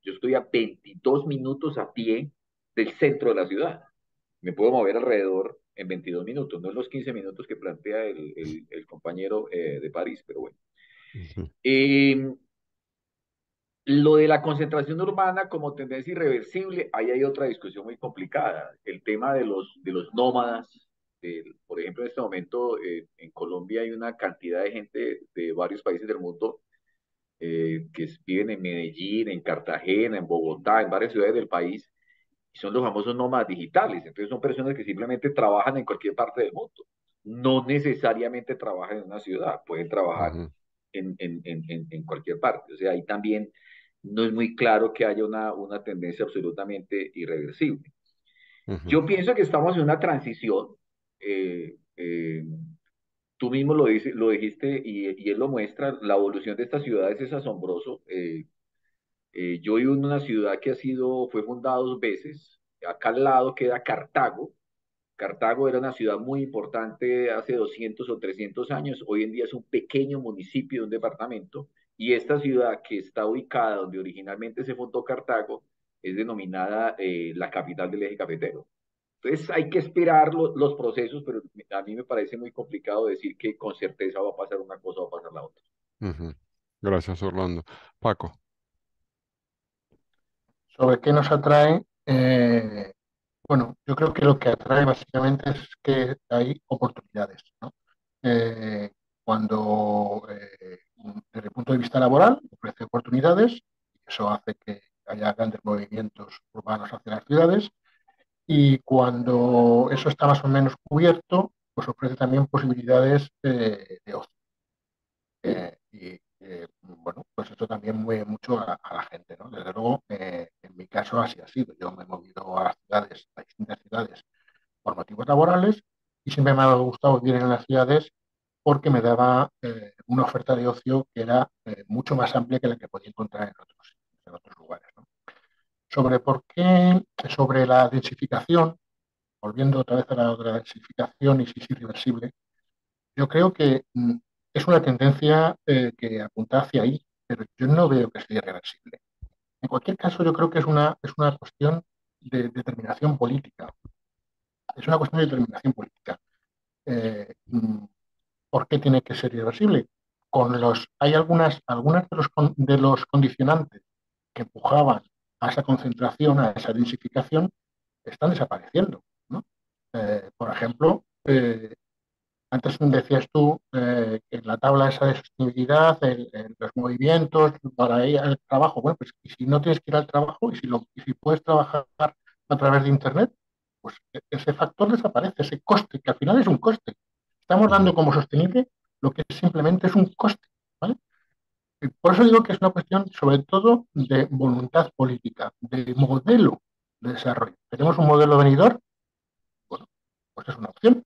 estoy a 22 minutos a pie del centro de la ciudad. Me puedo mover alrededor en 22 minutos, no en los 15 minutos que plantea el compañero de París, pero bueno. Ujú. Lo de la concentración urbana como tendencia irreversible, ahí hay otra discusión muy complicada. El tema de los nómadas, por ejemplo, en este momento en Colombia hay una cantidad de gente de varios países del mundo viven en Medellín, en Cartagena, en Bogotá, en varias ciudades del país, y son los famosos nómadas digitales. Entonces son personas que simplemente trabajan en cualquier parte del mundo. No necesariamente trabajan en una ciudad, pueden trabajar Ujú. en cualquier parte. O sea, ahí también no es muy claro que haya una tendencia absolutamente irreversible. Ujú. Yo pienso que estamos en una transición. eh, eh, Tú mismo lo dijiste y él lo muestra. La evolución de estas ciudades es asombroso. Yo vivo en una ciudad fue fundada 2 veces. Acá al lado queda Cartago. Cartago era una ciudad muy importante hace 200 o 300 años. Hoy en día es un pequeño municipio, un departamento. Y esta ciudad que está ubicada donde originalmente se fundó Cartago es denominada la capital del eje cafetero. Entonces hay que esperar los procesos, pero a mí me parece muy complicado decir que con certeza va a pasar una cosa o va a pasar la otra. Ujú. Gracias, Orlando. Paco. ¿Sobre qué nos atrae? Bueno, yo creo que lo que atrae básicamente es que hay oportunidades, ¿no? Eh, cuando, desde el punto de vista laboral, ofrece oportunidades, y eso hace que haya grandes movimientos urbanos hacia las ciudades, y cuando eso está más o menos cubierto, pues ofrece también posibilidades de ocio. Bueno, pues eso también mueve mucho a la gente, ¿no? Desde luego, en mi caso así ha sido. Yo me he movido a ciudades, a distintas ciudades por motivos laborales y siempre me ha gustado vivir en las ciudades porque me daba una oferta de ocio que era mucho más amplia que la que podía encontrar en otros lugares, ¿no? Sobre por qué, sobre la densificación, volviendo otra vez a la densificación y si es irreversible, yo creo que es una tendencia que apunta hacia ahí, pero yo no veo que sea irreversible. En cualquier caso, yo creo que es una cuestión de determinación política. Es una cuestión de determinación política. Eh, ¿Por qué tiene que ser irreversible? Hay algunas de los condicionantes que empujaban a esa concentración, a esa densificación, están desapareciendo, ¿no? Por ejemplo, antes decías tú que la tabla esa de sostenibilidad, los movimientos para ir al trabajo. Bueno, pues y si no tienes que ir al trabajo y si puedes trabajar a través de Internet, pues ese factor desaparece, ese coste, que al final es un coste. Estamos dando Ujú. como sostenible lo que simplemente es un coste, ¿vale? Y por eso digo que es una cuestión sobre todo de voluntad política, de modelo de desarrollo. ¿Tenemos un modelo venidor? Bueno, pues es una opción.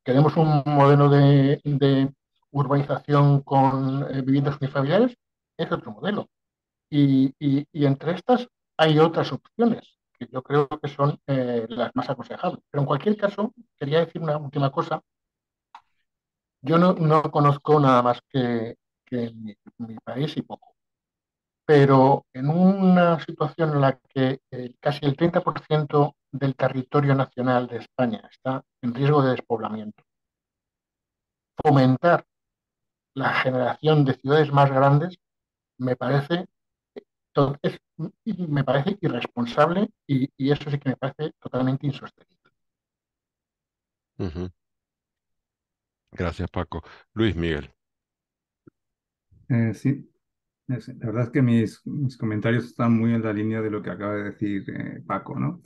¿Queremos un modelo de urbanización con viviendas unifamiliares? Es otro modelo. Y entre estas hay otras opciones que yo creo que son las más aconsejables. Pero en cualquier caso, quería decir una última cosa. Yo no conozco nada más que mi país y poco, pero en una situación en la que casi el 30% del territorio nacional de España está en riesgo de despoblamiento, fomentar la generación de ciudades más grandes me parece, es- me parece irresponsable y eso sí que me parece totalmente insostenible. Ujú. Gracias, Paco. Luis Miguel. Sí, la verdad es que mis comentarios están muy en la línea de lo que acaba de decir Paco, ¿no?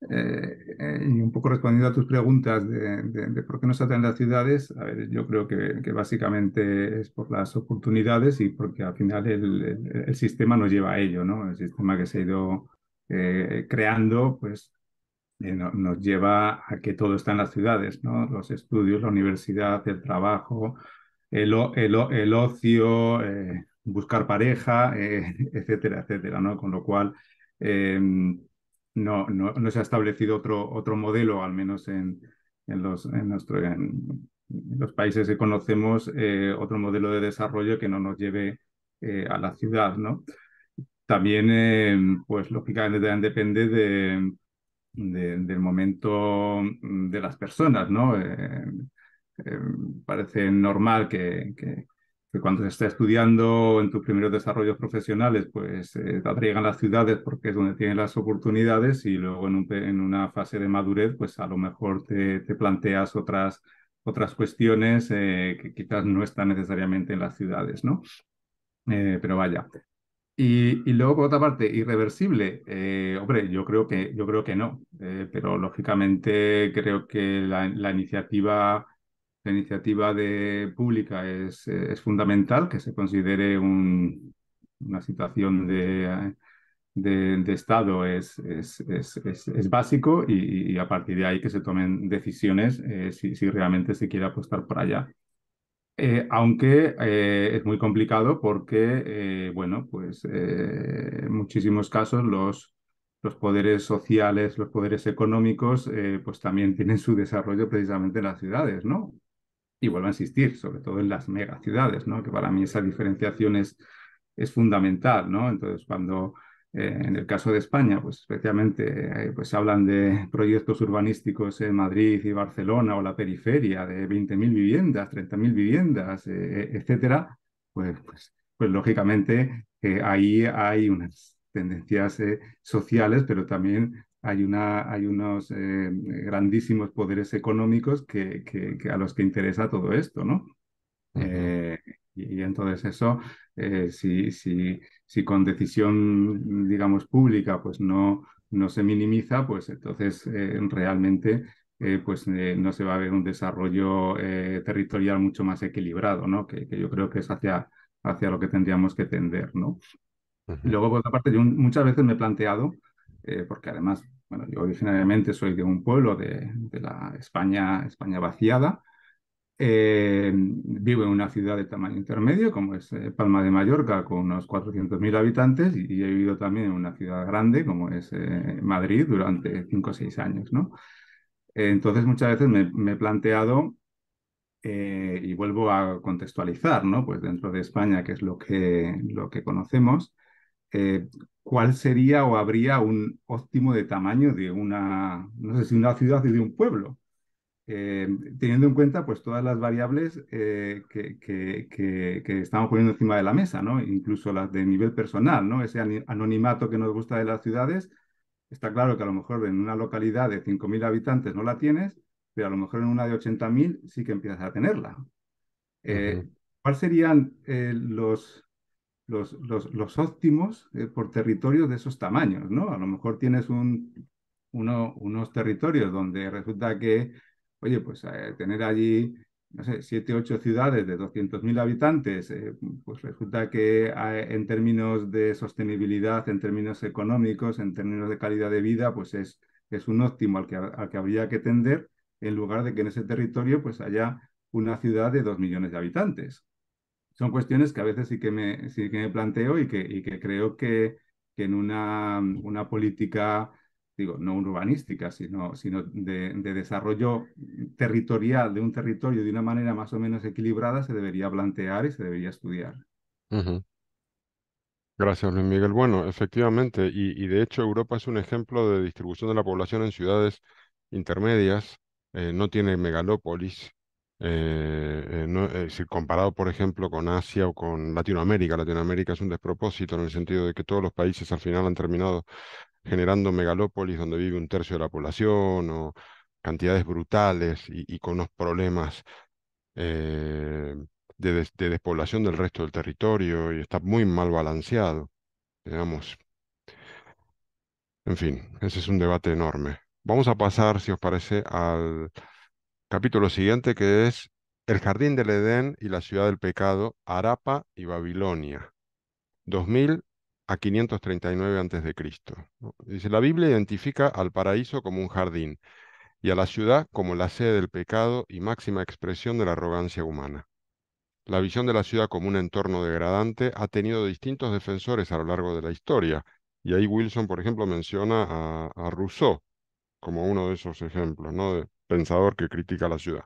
Y un poco respondiendo a tus preguntas de por qué no se atraen las ciudades, a ver, yo creo que básicamente es por las oportunidades y porque al final el sistema nos lleva a ello, ¿no? El sistema que se ha ido creando, pues nos lleva a que todo está en las ciudades, ¿no? Los estudios, la universidad, el trabajo, el ocio, buscar pareja, etcétera, etcétera, ¿no? Con lo cual, no se ha establecido otro modelo, al menos en los países que conocemos, otro modelo de desarrollo que no nos lleve a la ciudad, ¿no? También, pues lógicamente también depende del momento de las personas, ¿no? Eh, Parece normal que cuando se está estudiando en tus primeros desarrollos profesionales, pues te atraigan las ciudades porque es donde tienes las oportunidades y luego en una fase de madurez, pues a lo mejor te planteas otras cuestiones que quizás no están necesariamente en las ciudades, ¿no? Pero vaya. Y luego, por otra parte, irreversible. Hombre, yo creo que no. Pero lógicamente creo que la iniciativa pública es fundamental, que se considere una situación de Estado es básico y a partir de ahí que se tomen decisiones si realmente se quiere apostar por allá. Aunque es muy complicado porque, bueno, pues en muchísimos casos los poderes sociales, los poderes económicos, pues también tienen su desarrollo precisamente en las ciudades, ¿no? Y vuelvo a insistir, sobre todo en las megaciudades, ¿no? Que para mí esa diferenciación es fundamental, ¿no? Entonces, cuando en el caso de España, pues especialmente pues se hablan de proyectos urbanísticos en Madrid y Barcelona o la periferia de 20.000 viviendas, 30.000 viviendas, etcétera, pues lógicamente ahí hay unas tendencias sociales, pero también hay unos grandísimos poderes económicos a los que interesa todo esto, ¿no? Ujú, Eh, y entonces eso, si con decisión, digamos, pública, pues no se minimiza, pues entonces realmente pues, no se va a ver un desarrollo territorial mucho más equilibrado, ¿no? Que yo creo que es hacia lo que tendríamos que tender, ¿no? Y ujú, luego, por otra parte, yo muchas veces me he planteado, porque además, bueno, yo originariamente soy de un pueblo de la España vaciada, vivo en una ciudad de tamaño intermedio, como es Palma de Mallorca, con unos 400.000 habitantes, y he vivido también en una ciudad grande, como es Madrid, durante 5 o 6 años, ¿no? Entonces, muchas veces me he planteado, y vuelvo a contextualizar, ¿no? Pues dentro de España, que es lo que conocemos, eh, ¿cuál sería o habría un óptimo de tamaño de no sé si una ciudad o de un pueblo? eh, Teniendo en cuenta pues todas las variables que estamos poniendo encima de la mesa, ¿no? Incluso las de nivel personal, ¿no? Ese anonimato que nos gusta de las ciudades, está claro que a lo mejor en una localidad de 5.000 habitantes no la tienes, pero a lo mejor en una de 80.000 sí que empiezas a tenerla. ujú, ¿Cuáles serían los óptimos por territorios de esos tamaños, ¿no? A lo mejor tienes unos territorios donde resulta que, oye, pues tener allí, no sé, 7, 8 ciudades de 200.000 habitantes, pues resulta que en términos de sostenibilidad, en términos económicos, en términos de calidad de vida, pues es un óptimo al que habría que tender, en lugar de que en ese territorio pues haya una ciudad de 2 millones de habitantes. Son cuestiones que a veces sí que me planteo y que creo que en una política, digo, no urbanística, sino de desarrollo territorial de un territorio de una manera más o menos equilibrada se debería plantear y se debería estudiar. ujú. Gracias, Luis Miguel. Bueno, efectivamente, y de hecho Europa es un ejemplo de distribución de la población en ciudades intermedias, no tiene megalópolis, es decir, comparado, por ejemplo, con Asia o con Latinoamérica. Latinoamérica es un despropósito en el sentido de que todos los países al final han terminado generando megalópolis donde vive un tercio de la población o cantidades brutales y con unos problemas eh, de despoblación del resto del territorio y está muy mal balanceado, digamos. En fin, ese es un debate enorme. Vamos a pasar, si os parece, al capítulo siguiente, que es El Jardín del Edén y la Ciudad del Pecado, Harappa y Babilonia, 2000 a 539 a.C., ¿no? Dice, la Biblia identifica al paraíso como un jardín y a la ciudad como la sede del pecado y máxima expresión de la arrogancia humana. La visión de la ciudad como un entorno degradante ha tenido distintos defensores a lo largo de la historia, Y ahí Wilson, por ejemplo, menciona a Rousseau como uno de esos ejemplos, ¿no? De pensador que critica la ciudad.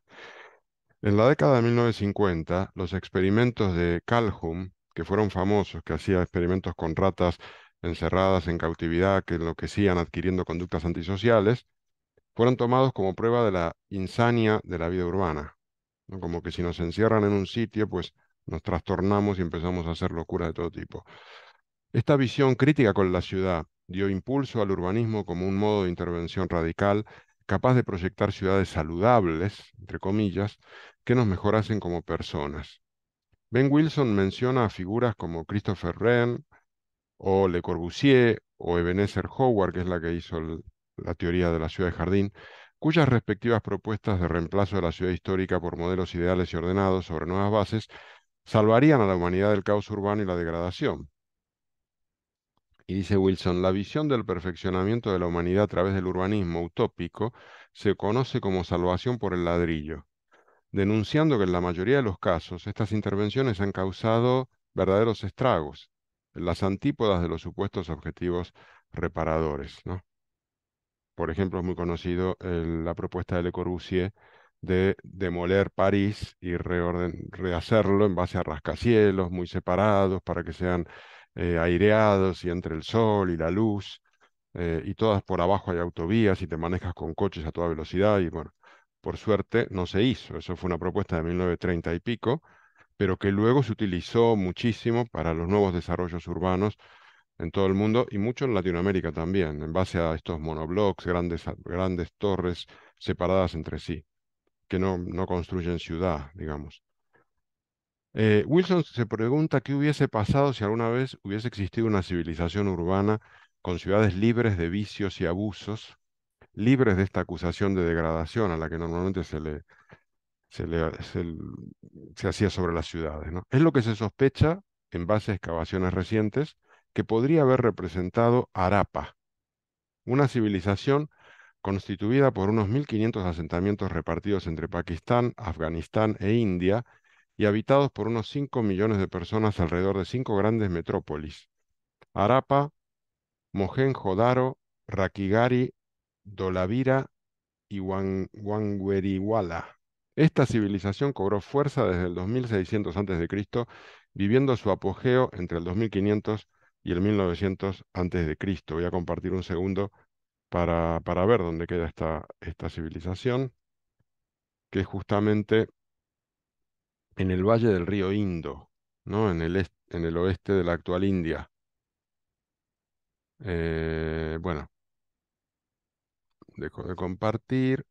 En la década de 1950, los experimentos de Calhoun, que fueron famosos, que hacía experimentos con ratas encerradas en cautividad que enloquecían adquiriendo conductas antisociales, fueron tomados como prueba de la insania de la vida urbana, ¿no? Como que si nos encierran en un sitio, pues nos trastornamos y empezamos a hacer locuras de todo tipo. Esta visión crítica con la ciudad dio impulso al urbanismo como un modo de intervención radical capaz de proyectar ciudades saludables, entre comillas, que nos mejorasen como personas. Ben Wilson menciona a figuras como Christopher Wren o Le Corbusier o Ebenezer Howard, que es la que hizo la teoría de la ciudad de jardín, cuyas respectivas propuestas de reemplazo de la ciudad histórica por modelos ideales y ordenados sobre nuevas bases salvarían a la humanidad del caos urbano y la degradación. Y dice Wilson, la visión del perfeccionamiento de la humanidad a través del urbanismo utópico se conoce como salvación por el ladrillo, denunciando que en la mayoría de los casos estas intervenciones han causado verdaderos estragos, las antípodas de los supuestos objetivos reparadores, ¿no? Por ejemplo, es muy conocido la propuesta de Le Corbusier de demoler París y rehacerlo en base a rascacielos muy separados para que sean aireados y entre el sol y la luz, y todas por abajo hay autovías y te manejas con coches a toda velocidad y bueno, por suerte no se hizo. Eso fue una propuesta de 1930 y pico, pero que luego se utilizó muchísimo para los nuevos desarrollos urbanos en todo el mundo y mucho en Latinoamérica también, en base a estos monoblocks, grandes torres separadas entre sí, que no construyen ciudad, digamos. Wilson se pregunta qué hubiese pasado si alguna vez hubiese existido una civilización urbana con ciudades libres de vicios y abusos, libres de esta acusación de degradación a la que normalmente se hacía sobre las ciudades, ¿no? Es lo que se sospecha, en base a excavaciones recientes, que podría haber representado Harappa, una civilización constituida por unos 1500 asentamientos repartidos entre Pakistán, Afganistán e India y habitados por unos 5 millones de personas alrededor de 5 grandes metrópolis: Harappa, Mohenjo-Daro, Rakhigarhi, Dholavira y Wangweriwala. Esta civilización cobró fuerza desde el 2600 a.C., viviendo su apogeo entre el 2500 y el 1900 a.C. Voy a compartir un segundo para ver dónde queda esta civilización, que es justamente en el valle del río Indo, ¿no? En el oeste de la actual India. Bueno, dejo de compartir.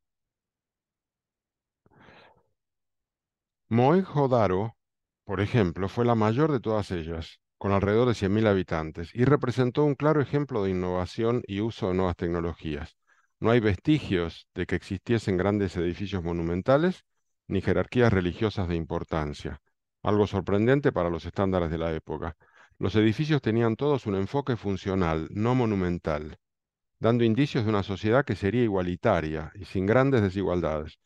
Mohenjo-Daro, por ejemplo, fue la mayor de todas ellas, con alrededor de 100.000 habitantes, y representó un claro ejemplo de innovación y uso de nuevas tecnologías. No hay vestigios de que existiesen grandes edificios monumentales ni jerarquías religiosas de importancia, algo sorprendente para los estándares de la época. Los edificios tenían todos un enfoque funcional, no monumental, dando indicios de una sociedad que sería igualitaria y sin grandes desigualdades.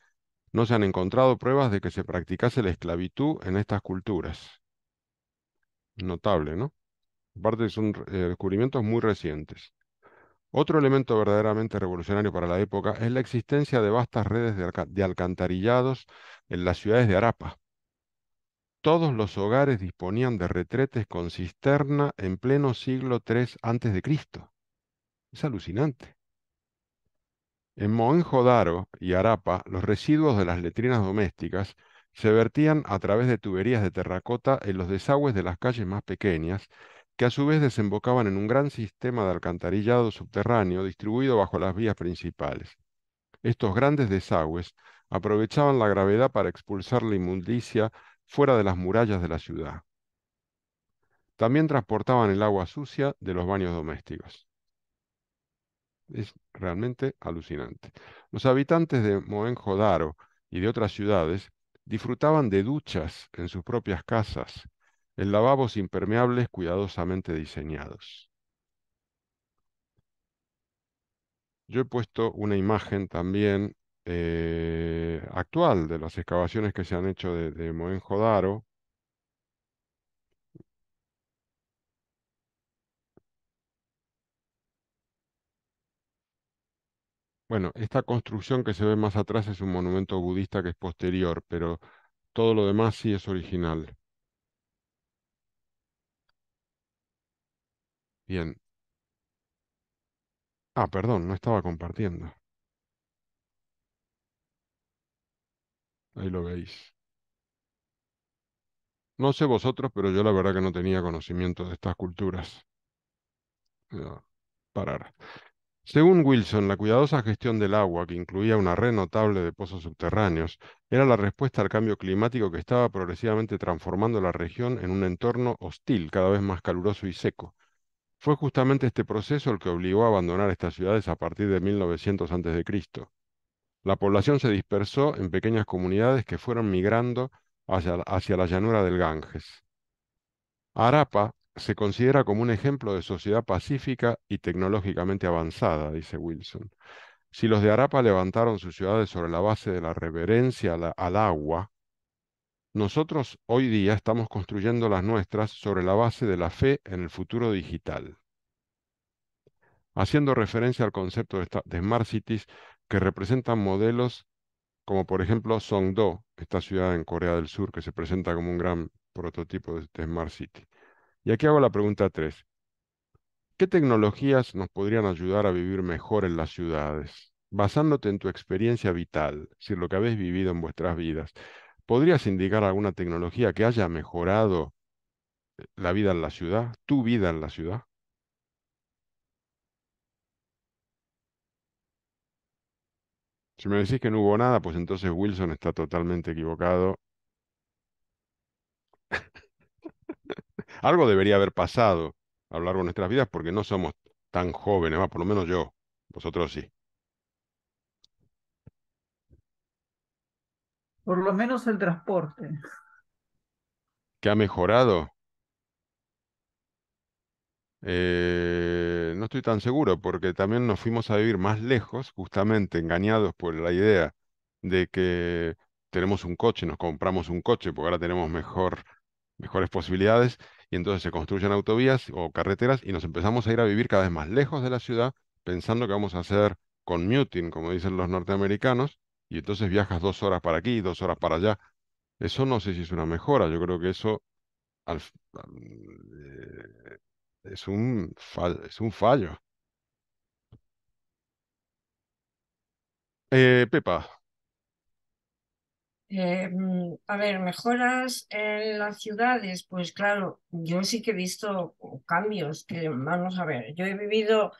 No se han encontrado pruebas de que se practicase la esclavitud en estas culturas. Notable, ¿no? Aparte son descubrimientos muy recientes. Otro elemento verdaderamente revolucionario para la época es la existencia de vastas redes de alcantarillados en las ciudades de Harappa. Todos los hogares disponían de retretes con cisterna en pleno siglo III a.C. Es alucinante. En Mohenjo-Daro y Harappa, los residuos de las letrinas domésticas se vertían a través de tuberías de terracota en los desagües de las calles más pequeñas, que a su vez desembocaban en un gran sistema de alcantarillado subterráneo distribuido bajo las vías principales. Estos grandes desagües aprovechaban la gravedad para expulsar la inmundicia fuera de las murallas de la ciudad. También transportaban el agua sucia de los baños domésticos. Es realmente alucinante. Los habitantes de Mohenjo-Daro y de otras ciudades disfrutaban de duchas en sus propias casas, en lavabos impermeables cuidadosamente diseñados. Yo he puesto una imagen también actual de las excavaciones que se han hecho de Mohenjo-Daro. Bueno, esta construcción que se ve más atrás es un monumento budista que es posterior, pero todo lo demás sí es original. Bien. Ah, perdón, no estaba compartiendo. Ahí lo veis. No sé vosotros, pero yo la verdad que no tenía conocimiento de estas culturas. Voy a parar. Según Wilson, la cuidadosa gestión del agua, que incluía una red notable de pozos subterráneos, era la respuesta al cambio climático que estaba progresivamente transformando la región en un entorno hostil, cada vez más caluroso y seco. Fue justamente este proceso el que obligó a abandonar estas ciudades a partir de 1900 a.C. La población se dispersó en pequeñas comunidades que fueron migrando hacia la llanura del Ganges. Harappa se considera como un ejemplo de sociedad pacífica y tecnológicamente avanzada, dice Wilson. Si los de Harappa levantaron sus ciudades sobre la base de la reverencia al agua, nosotros hoy día estamos construyendo las nuestras sobre la base de la fe en el futuro digital, haciendo referencia al concepto de Smart Cities que representan modelos como por ejemplo Songdo, esta ciudad en Corea del Sur que se presenta como un gran prototipo de Smart City. Y aquí hago la pregunta 3. ¿Qué tecnologías nos podrían ayudar a vivir mejor en las ciudades? Basándote en tu experiencia vital, es decir, lo que habéis vivido en vuestras vidas, ¿podrías indicar alguna tecnología que haya mejorado la vida en la ciudad, tu vida en la ciudad? Si me decís que no hubo nada, pues entonces Wilson está totalmente equivocado. Algo debería haber pasado a lo largo de nuestras vidas porque no somos tan jóvenes, por lo menos yo, vosotros sí. Por lo menos el transporte. ¿Qué ha mejorado? No estoy tan seguro porque también nos fuimos a vivir más lejos, justamente engañados por la idea de que tenemos un coche, nos compramos un coche porque ahora tenemos mejores posibilidades y entonces se construyen autovías o carreteras y nos empezamos a ir a vivir cada vez más lejos de la ciudad pensando que vamos a hacer commuting, como dicen los norteamericanos, y entonces viajas 2 horas para aquí, 2 horas para allá. Eso no sé si es una mejora, yo creo que eso es un fallo. Pepa, A ver, mejoras en las ciudades, pues claro, yo sí que he visto cambios, que vamos a ver, yo he vivido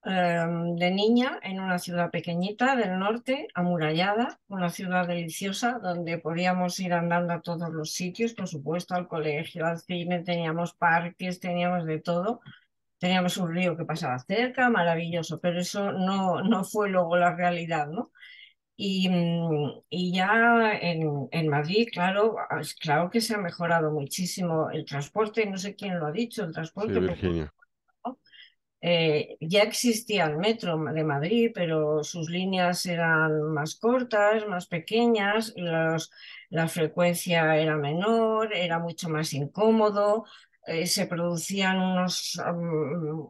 de niña en una ciudad pequeñita del norte, amurallada, una ciudad deliciosa donde podíamos ir andando a todos los sitios, por supuesto, al colegio, al cine, teníamos parques, teníamos de todo. Teníamos un río que pasaba cerca, maravilloso, pero eso no fue luego la realidad, ¿no? Y ya en Madrid, claro, claro que se ha mejorado muchísimo el transporte, no sé quién lo ha dicho, el sí, transporte público, Virginia. ¿no? Ya existía el metro de Madrid, pero sus líneas eran más cortas, más pequeñas, la frecuencia era menor, era mucho más incómodo, se producían unos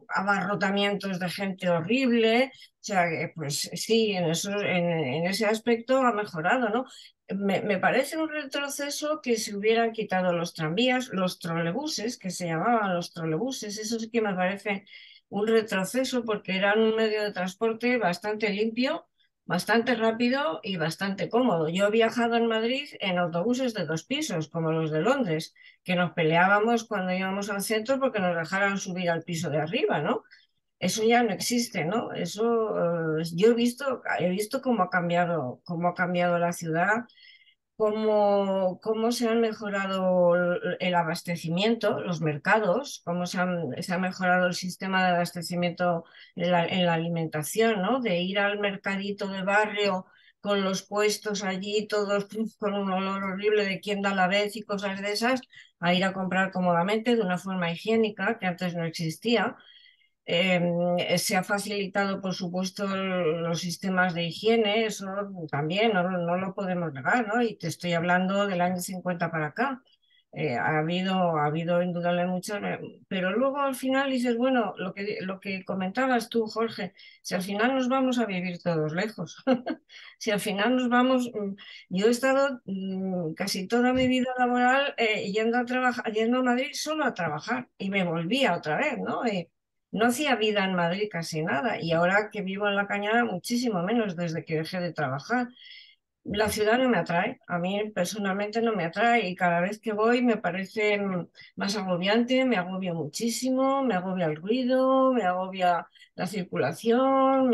abarrotamientos de gente horrible. O sea, pues sí, en ese aspecto ha mejorado, ¿no? Me parece un retroceso que se hubieran quitado los tranvías, los trolebuses, que se llamaban los trolebuses, eso sí que me parece un retroceso porque eran un medio de transporte bastante limpio, bastante rápido y bastante cómodo. Yo he viajado en Madrid en autobuses de 2 pisos, como los de Londres, que nos peleábamos cuando íbamos al centro porque nos dejaran subir al piso de arriba, ¿no? Eso ya no existe, ¿no? Eso, yo he visto cómo ha cambiado la ciudad, cómo se han mejorado el abastecimiento, los mercados, se ha mejorado el sistema de abastecimiento en la alimentación, ¿no? De ir al mercadito de barrio con los puestos allí, todos con un olor horrible de quién da la vez y cosas de esas, a ir a comprar cómodamente de una forma higiénica que antes no existía. Se ha facilitado, por supuesto, los sistemas de higiene, eso también no lo podemos negar, ¿no? Y te estoy hablando del año 50 para acá. ha habido indudablemente muchas, pero luego al final dices, bueno, lo que comentabas tú, Jorge, si al final nos vamos a vivir todos lejos, si al final nos vamos, yo he estado casi toda mi vida laboral yendo a trabajar, yendo a Madrid solo a trabajar y me volvía otra vez, ¿no? No hacía vida en Madrid casi nada y ahora que vivo en La Cañada muchísimo menos desde que dejé de trabajar. La ciudad no me atrae, a mí personalmente no me atrae y cada vez que voy me parece más agobiante, me agobia muchísimo, me agobia el ruido, me agobia la circulación,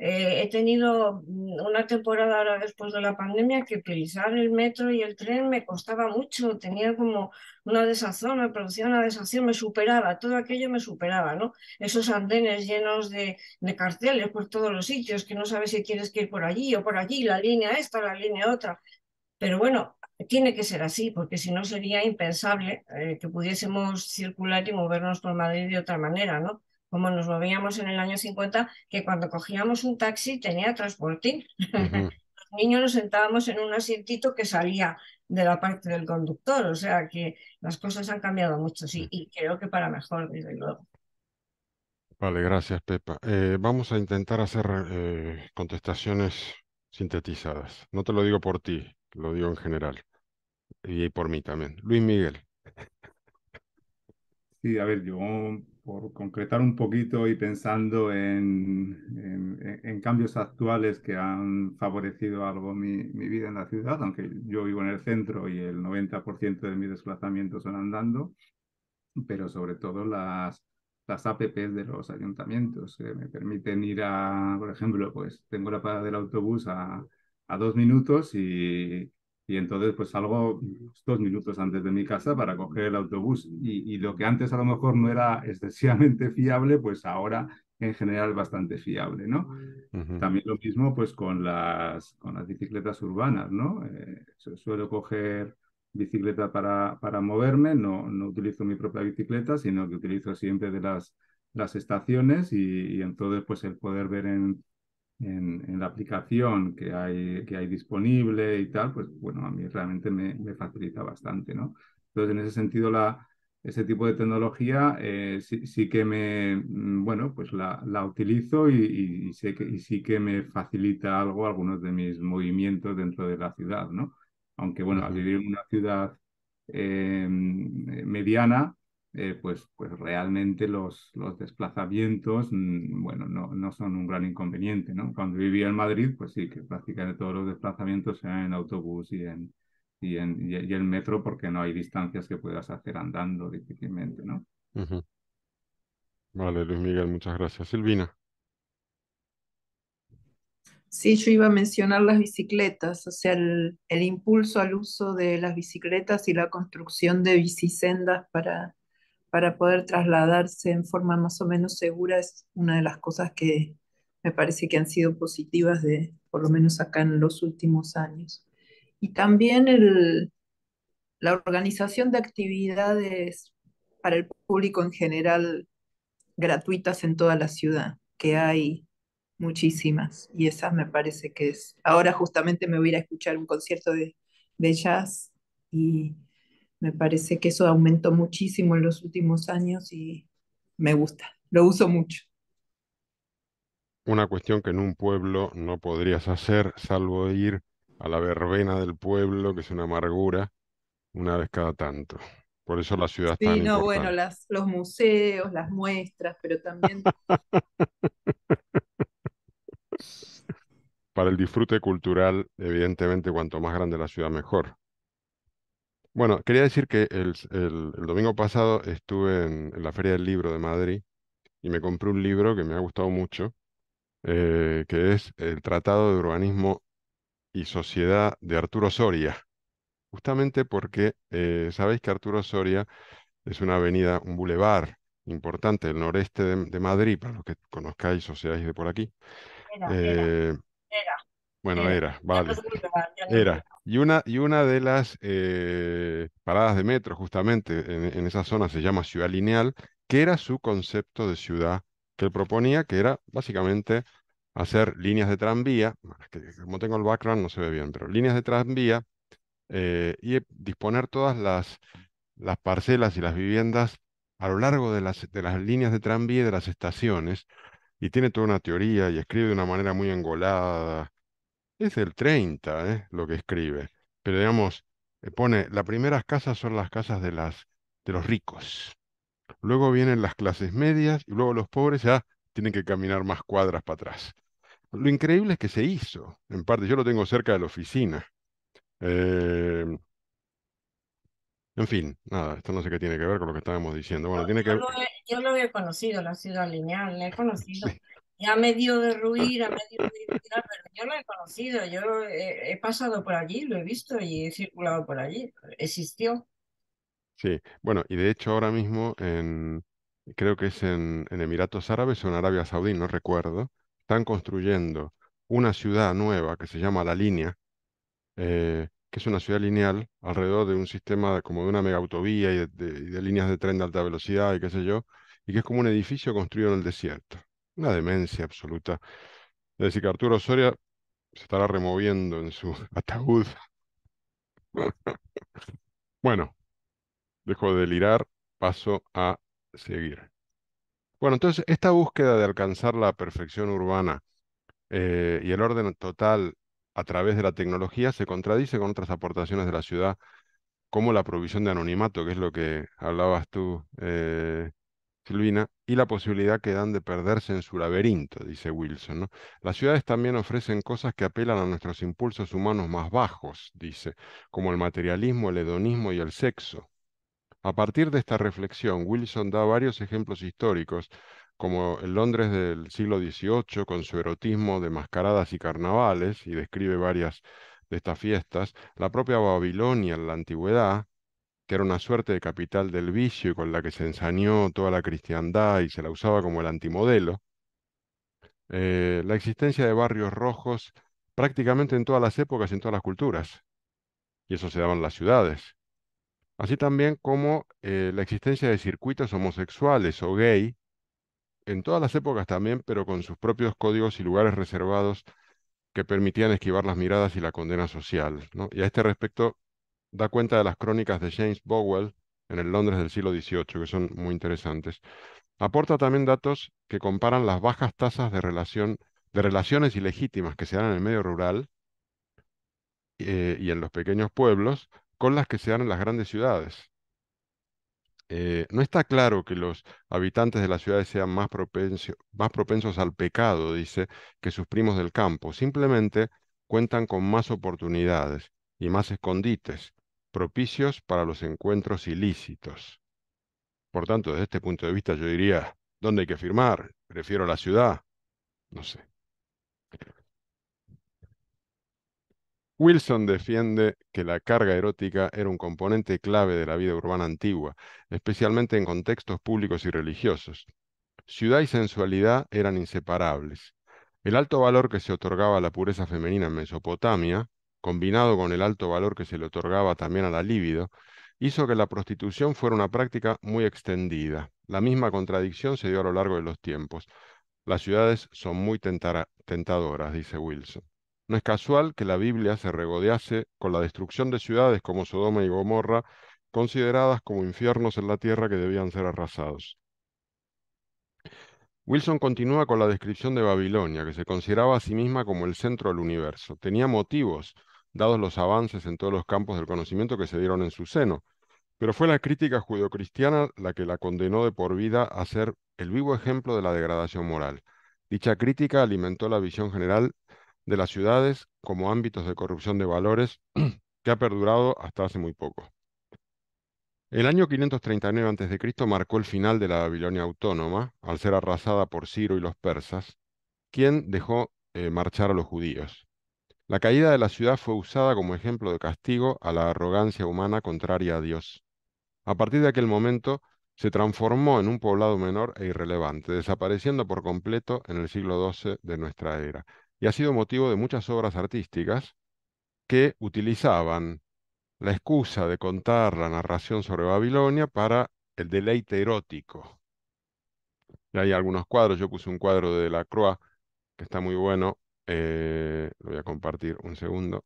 he tenido una temporada ahora después de la pandemia que utilizar el metro y el tren me costaba mucho, tenía como una desazón, me producía una desazón, me superaba, todo aquello me superaba, ¿no? Esos andenes llenos de carteles por todos los sitios, que no sabes si tienes que ir por allí o por allí, la línea esta, la línea otra. Pero bueno, tiene que ser así, porque si no sería impensable que pudiésemos circular y movernos por Madrid de otra manera, ¿no? Como nos movíamos en el año 50, que cuando cogíamos un taxi tenía transportín. Los niños nos sentábamos en un asientito que salía de la parte del conductor, o sea que las cosas han cambiado mucho, sí, y creo que para mejor, desde luego. Vale, gracias, Pepa. Vamos a intentar hacer contestaciones sintetizadas. No te lo digo por ti, lo digo en general. Y por mí también. Luis Miguel. Sí, a ver, yo por concretar un poquito y pensando en cambios actuales que han favorecido algo mi vida en la ciudad, aunque yo vivo en el centro y el 90% de mis desplazamientos son andando, pero sobre todo las APPs de los ayuntamientos que me permiten ir por ejemplo, pues tengo la parada del autobús a 2 minutos y entonces pues salgo 2 minutos antes de mi casa para coger el autobús y lo que antes a lo mejor no era excesivamente fiable, pues ahora en general es bastante fiable, ¿no? También lo mismo pues con las bicicletas urbanas, ¿no? Suelo coger bicicleta para moverme, no utilizo mi propia bicicleta, sino que utilizo siempre de las estaciones y entonces pues el poder ver en la aplicación que hay disponible y tal, pues bueno, a mí realmente me facilita bastante, ¿no? Entonces en ese sentido ese tipo de tecnología sí que bueno, pues la utilizo y sé y sí que me facilita algunos de mis movimientos dentro de la ciudad, ¿no? Aunque bueno, al vivir en una ciudad mediana, pues realmente los desplazamientos, bueno, no son un gran inconveniente, ¿no? Cuando vivía en Madrid, pues sí, que prácticamente todos los desplazamientos eran en autobús y en metro, porque no hay distancias que puedas hacer andando difícilmente, ¿no? Ujú. Vale, Luis Miguel, muchas gracias. Silvina. Sí, yo iba a mencionar las bicicletas, o sea, el impulso al uso de las bicicletas y la construcción de bicisendas para poder trasladarse en forma más o menos segura es una de las cosas que me parece que han sido positivas por lo menos acá en los últimos años. Y también la organización de actividades para el público en general gratuitas en toda la ciudad, que hay muchísimas, y esas me parece que es. Ahora justamente me voy a ir a escuchar un concierto de jazz y me parece que eso aumentó muchísimo en los últimos años y me gusta, lo uso mucho. Una cuestión que en un pueblo no podrías hacer, salvo ir a la verbena del pueblo, que es una amargura, una vez cada tanto. Por eso la ciudad es tan Sí, no, bueno, importante. los museos, las muestras, pero también Para el disfrute cultural, evidentemente, cuanto más grande la ciudad, mejor. Bueno, quería decir que el domingo pasado estuve en la Feria del Libro de Madrid y me compré un libro que me ha gustado mucho, que es el Tratado de Urbanismo y Sociedad de Arturo Soria, justamente porque sabéis que Arturo Soria es una avenida, un bulevar importante del noreste de Madrid, para los que conozcáis o seáis de por aquí. Era, era, Eh, era, bueno, era. era, Ya no es vale, boulevard, ya no es era. boulevard. Y una de las paradas de metro, justamente en esa zona, se llama Ciudad Lineal, que era su concepto de ciudad que él proponía, que era básicamente hacer líneas de tranvía, bueno, es que como tengo el background no se ve bien, pero líneas de tranvía y disponer todas las parcelas y las viviendas a lo largo de las líneas de tranvía y de las estaciones, y tiene toda una teoría y escribe de una manera muy engolada. Es del 30, lo que escribe. Pero digamos, pone, las primeras casas son las casas de los ricos. Luego vienen las clases medias y luego los pobres ya tienen que caminar más cuadras para atrás. Lo increíble es que se hizo. En parte, yo lo tengo cerca de la oficina. Eh, en fin, nada, esto no sé qué tiene que ver con lo que estábamos diciendo. Bueno, tiene que... Yo lo he conocido, la ciudad lineal, la he conocido. Sí, Ya medio derruir, a medio edificar, pero yo lo he conocido, yo he pasado por allí, lo he visto y he circulado por allí. Existió. sí. Bueno, y de hecho ahora mismo creo que es en Emiratos Árabes o en Arabia Saudí, no recuerdo, están construyendo una ciudad nueva que se llama La Línea, que es una ciudad lineal alrededor de un sistema como de una megautovía y de líneas de tren de alta velocidad y qué sé yo, y que es como un edificio construido en el desierto. Una demencia absoluta. Es decir, que Arturo Soria se estará removiendo en su ataúd. Bueno, dejo de delirar, paso a seguir. Bueno, entonces esta búsqueda de alcanzar la perfección urbana y el orden total a través de la tecnología se contradice con otras aportaciones de la ciudad, como la provisión de anonimato, que es lo que hablabas tú, Silvina, y la posibilidad que dan de perderse en su laberinto, dice Wilson, ¿no? Las ciudades también ofrecen cosas que apelan a nuestros impulsos humanos más bajos, dice, como el materialismo, el hedonismo y el sexo. A partir de esta reflexión, Wilson da varios ejemplos históricos, como el Londres del siglo XVIII, con su erotismo de mascaradas y carnavales, y describe varias de estas fiestas, la propia Babilonia en la antigüedad, que era una suerte de capital del vicio y con la que se ensañó toda la cristiandad y se la usaba como el antimodelo, la existencia de barrios rojos prácticamente en todas las épocas y en todas las culturas, y eso se daba en las ciudades. Así también como la existencia de circuitos homosexuales o gay en todas las épocas también, pero con sus propios códigos y lugares reservados que permitían esquivar las miradas y la condena social, ¿no? Y a este respecto da cuenta de las crónicas de James Bowell en el Londres del siglo XVIII, que son muy interesantes. Aporta también datos que comparan las bajas tasas de relaciones ilegítimas que se dan en el medio rural y en los pequeños pueblos con las que se dan en las grandes ciudades. No está claro que los habitantes de las ciudades sean más propensos al pecado, dice, que sus primos del campo. Simplemente cuentan con más oportunidades y más escondites, propicios para los encuentros ilícitos. Por tanto, desde este punto de vista, yo diría, ¿dónde hay que firmar? Prefiero la ciudad. No sé. Wilson defiende que la carga erótica era un componente clave de la vida urbana antigua, especialmente en contextos públicos y religiosos. Ciudad y sensualidad eran inseparables. El alto valor que se otorgaba a la pureza femenina en Mesopotamia, combinado con el alto valor que se le otorgaba también a la libido, hizo que la prostitución fuera una práctica muy extendida. La misma contradicción se dio a lo largo de los tiempos. Las ciudades son muy tentadoras, dice Wilson. No es casual que la Biblia se regodease con la destrucción de ciudades como Sodoma y Gomorra, consideradas como infiernos en la tierra que debían ser arrasados. Wilson continúa con la descripción de Babilonia, que se consideraba a sí misma como el centro del universo. Tenía motivos, dados los avances en todos los campos del conocimiento que se dieron en su seno, pero fue la crítica judeocristiana la que la condenó de por vida a ser el vivo ejemplo de la degradación moral. Dicha crítica alimentó la visión general de las ciudades como ámbitos de corrupción de valores que ha perdurado hasta hace muy poco. El año 539 a.C. marcó el final de la Babilonia autónoma, al ser arrasada por Ciro y los persas, quien dejó marchar a los judíos. La caída de la ciudad fue usada como ejemplo de castigo a la arrogancia humana contraria a Dios. A partir de aquel momento, se transformó en un poblado menor e irrelevante, desapareciendo por completo en el siglo XII de nuestra era, y ha sido motivo de muchas obras artísticas que utilizaban la excusa de contar la narración sobre Babilonia para el deleite erótico. Y hay algunos cuadros, yo puse un cuadro de Delacroix que está muy bueno, lo voy a compartir un segundo.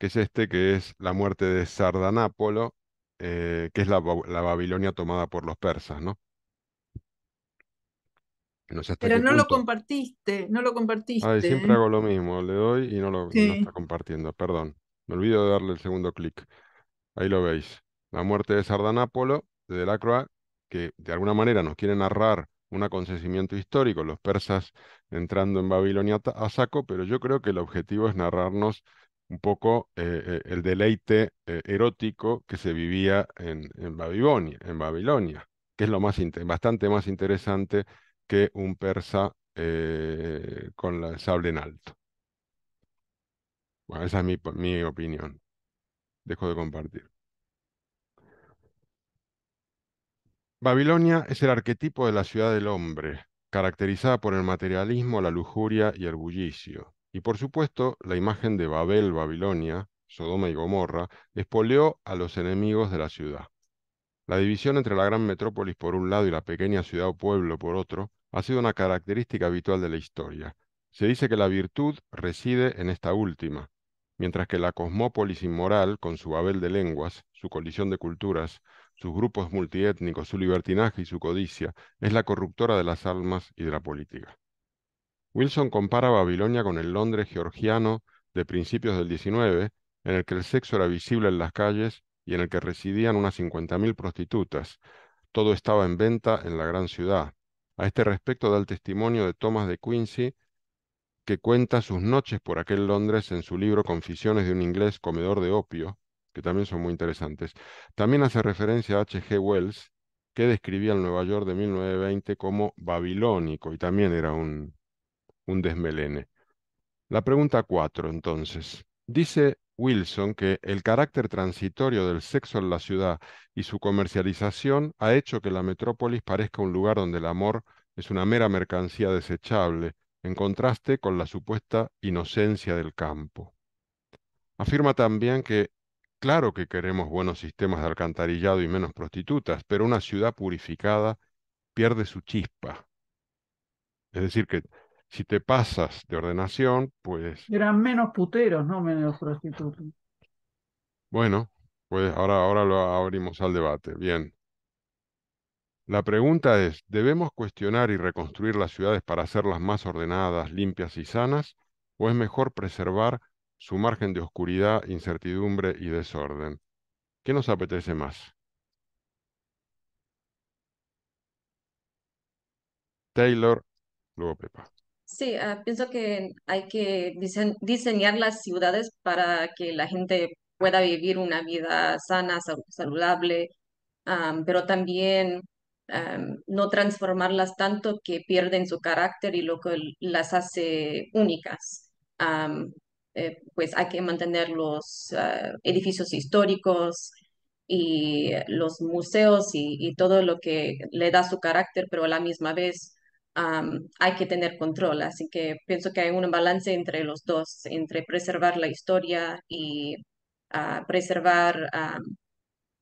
que es este, que es la muerte de Sardanápolo, que es la Babilonia tomada por los persas, ¿no? No sé hasta Pero qué no lo punto. compartiste, no lo Ay, compartiste, siempre ¿eh? hago lo mismo, le doy y no está Sí. compartiendo, perdón. Me olvido de darle el segundo clic. Ahí lo veis. La muerte de Sardanápolo, de Delacroix, que de alguna manera nos quiere narrar un acontecimiento histórico, los persas entrando en Babilonia a saco, pero yo creo que el objetivo es narrarnos un poco el deleite erótico que se vivía en Babilonia, que es lo bastante más interesante que un persa con el sable en alto. Bueno, esa es mi opinión. Dejo de compartir. Babilonia es el arquetipo de la ciudad del hombre, caracterizada por el materialismo, la lujuria y el bullicio. Y por supuesto, la imagen de Babel, Babilonia, Sodoma y Gomorra, espoleó a los enemigos de la ciudad. La división entre la gran metrópolis por un lado y la pequeña ciudad o pueblo por otro ha sido una característica habitual de la historia. Se dice que la virtud reside en esta última, mientras que la cosmópolis inmoral, con su Babel de lenguas, su colisión de culturas, sus grupos multiétnicos, su libertinaje y su codicia, es la corruptora de las almas y de la política. Wilson compara Babilonia con el Londres georgiano de principios del XIX, en el que el sexo era visible en las calles y en el que residían unas 50.000 prostitutas. Todo estaba en venta en la gran ciudad. A este respecto da el testimonio de Thomas de Quincy, que cuenta sus noches por aquel Londres en su libro Confesiones de un inglés comedor de opio, que también son muy interesantes. También hace referencia a H. G. Wells, que describía el Nueva York de 1920 como babilónico, y también era un desmelene. La pregunta 4, entonces. Dice Wilson que el carácter transitorio del sexo en la ciudad y su comercialización ha hecho que la metrópolis parezca un lugar donde el amor es una mera mercancía desechable, en contraste con la supuesta inocencia del campo. Afirma también que, claro que queremos buenos sistemas de alcantarillado y menos prostitutas, pero una ciudad purificada pierde su chispa. Es decir, que si te pasas de ordenación, pues Eran menos puteros, no menos prostitutos. bueno, pues ahora lo abrimos al debate. Bien. La pregunta es, ¿debemos cuestionar y reconstruir las ciudades para hacerlas más ordenadas, limpias y sanas? ¿O es mejor preservar su margen de oscuridad, incertidumbre y desorden? ¿Qué nos apetece más? Taylor, luego Pepa. Sí, pienso que hay que diseñar las ciudades para que la gente pueda vivir una vida sana, saludable, pero también no transformarlas tanto que pierden su carácter y lo que las hace únicas. Pues hay que mantener los edificios históricos y los museos y todo lo que le da su carácter, pero a la misma vez hay que tener control. Así que pienso que hay un balance entre los dos, entre preservar la historia y preservar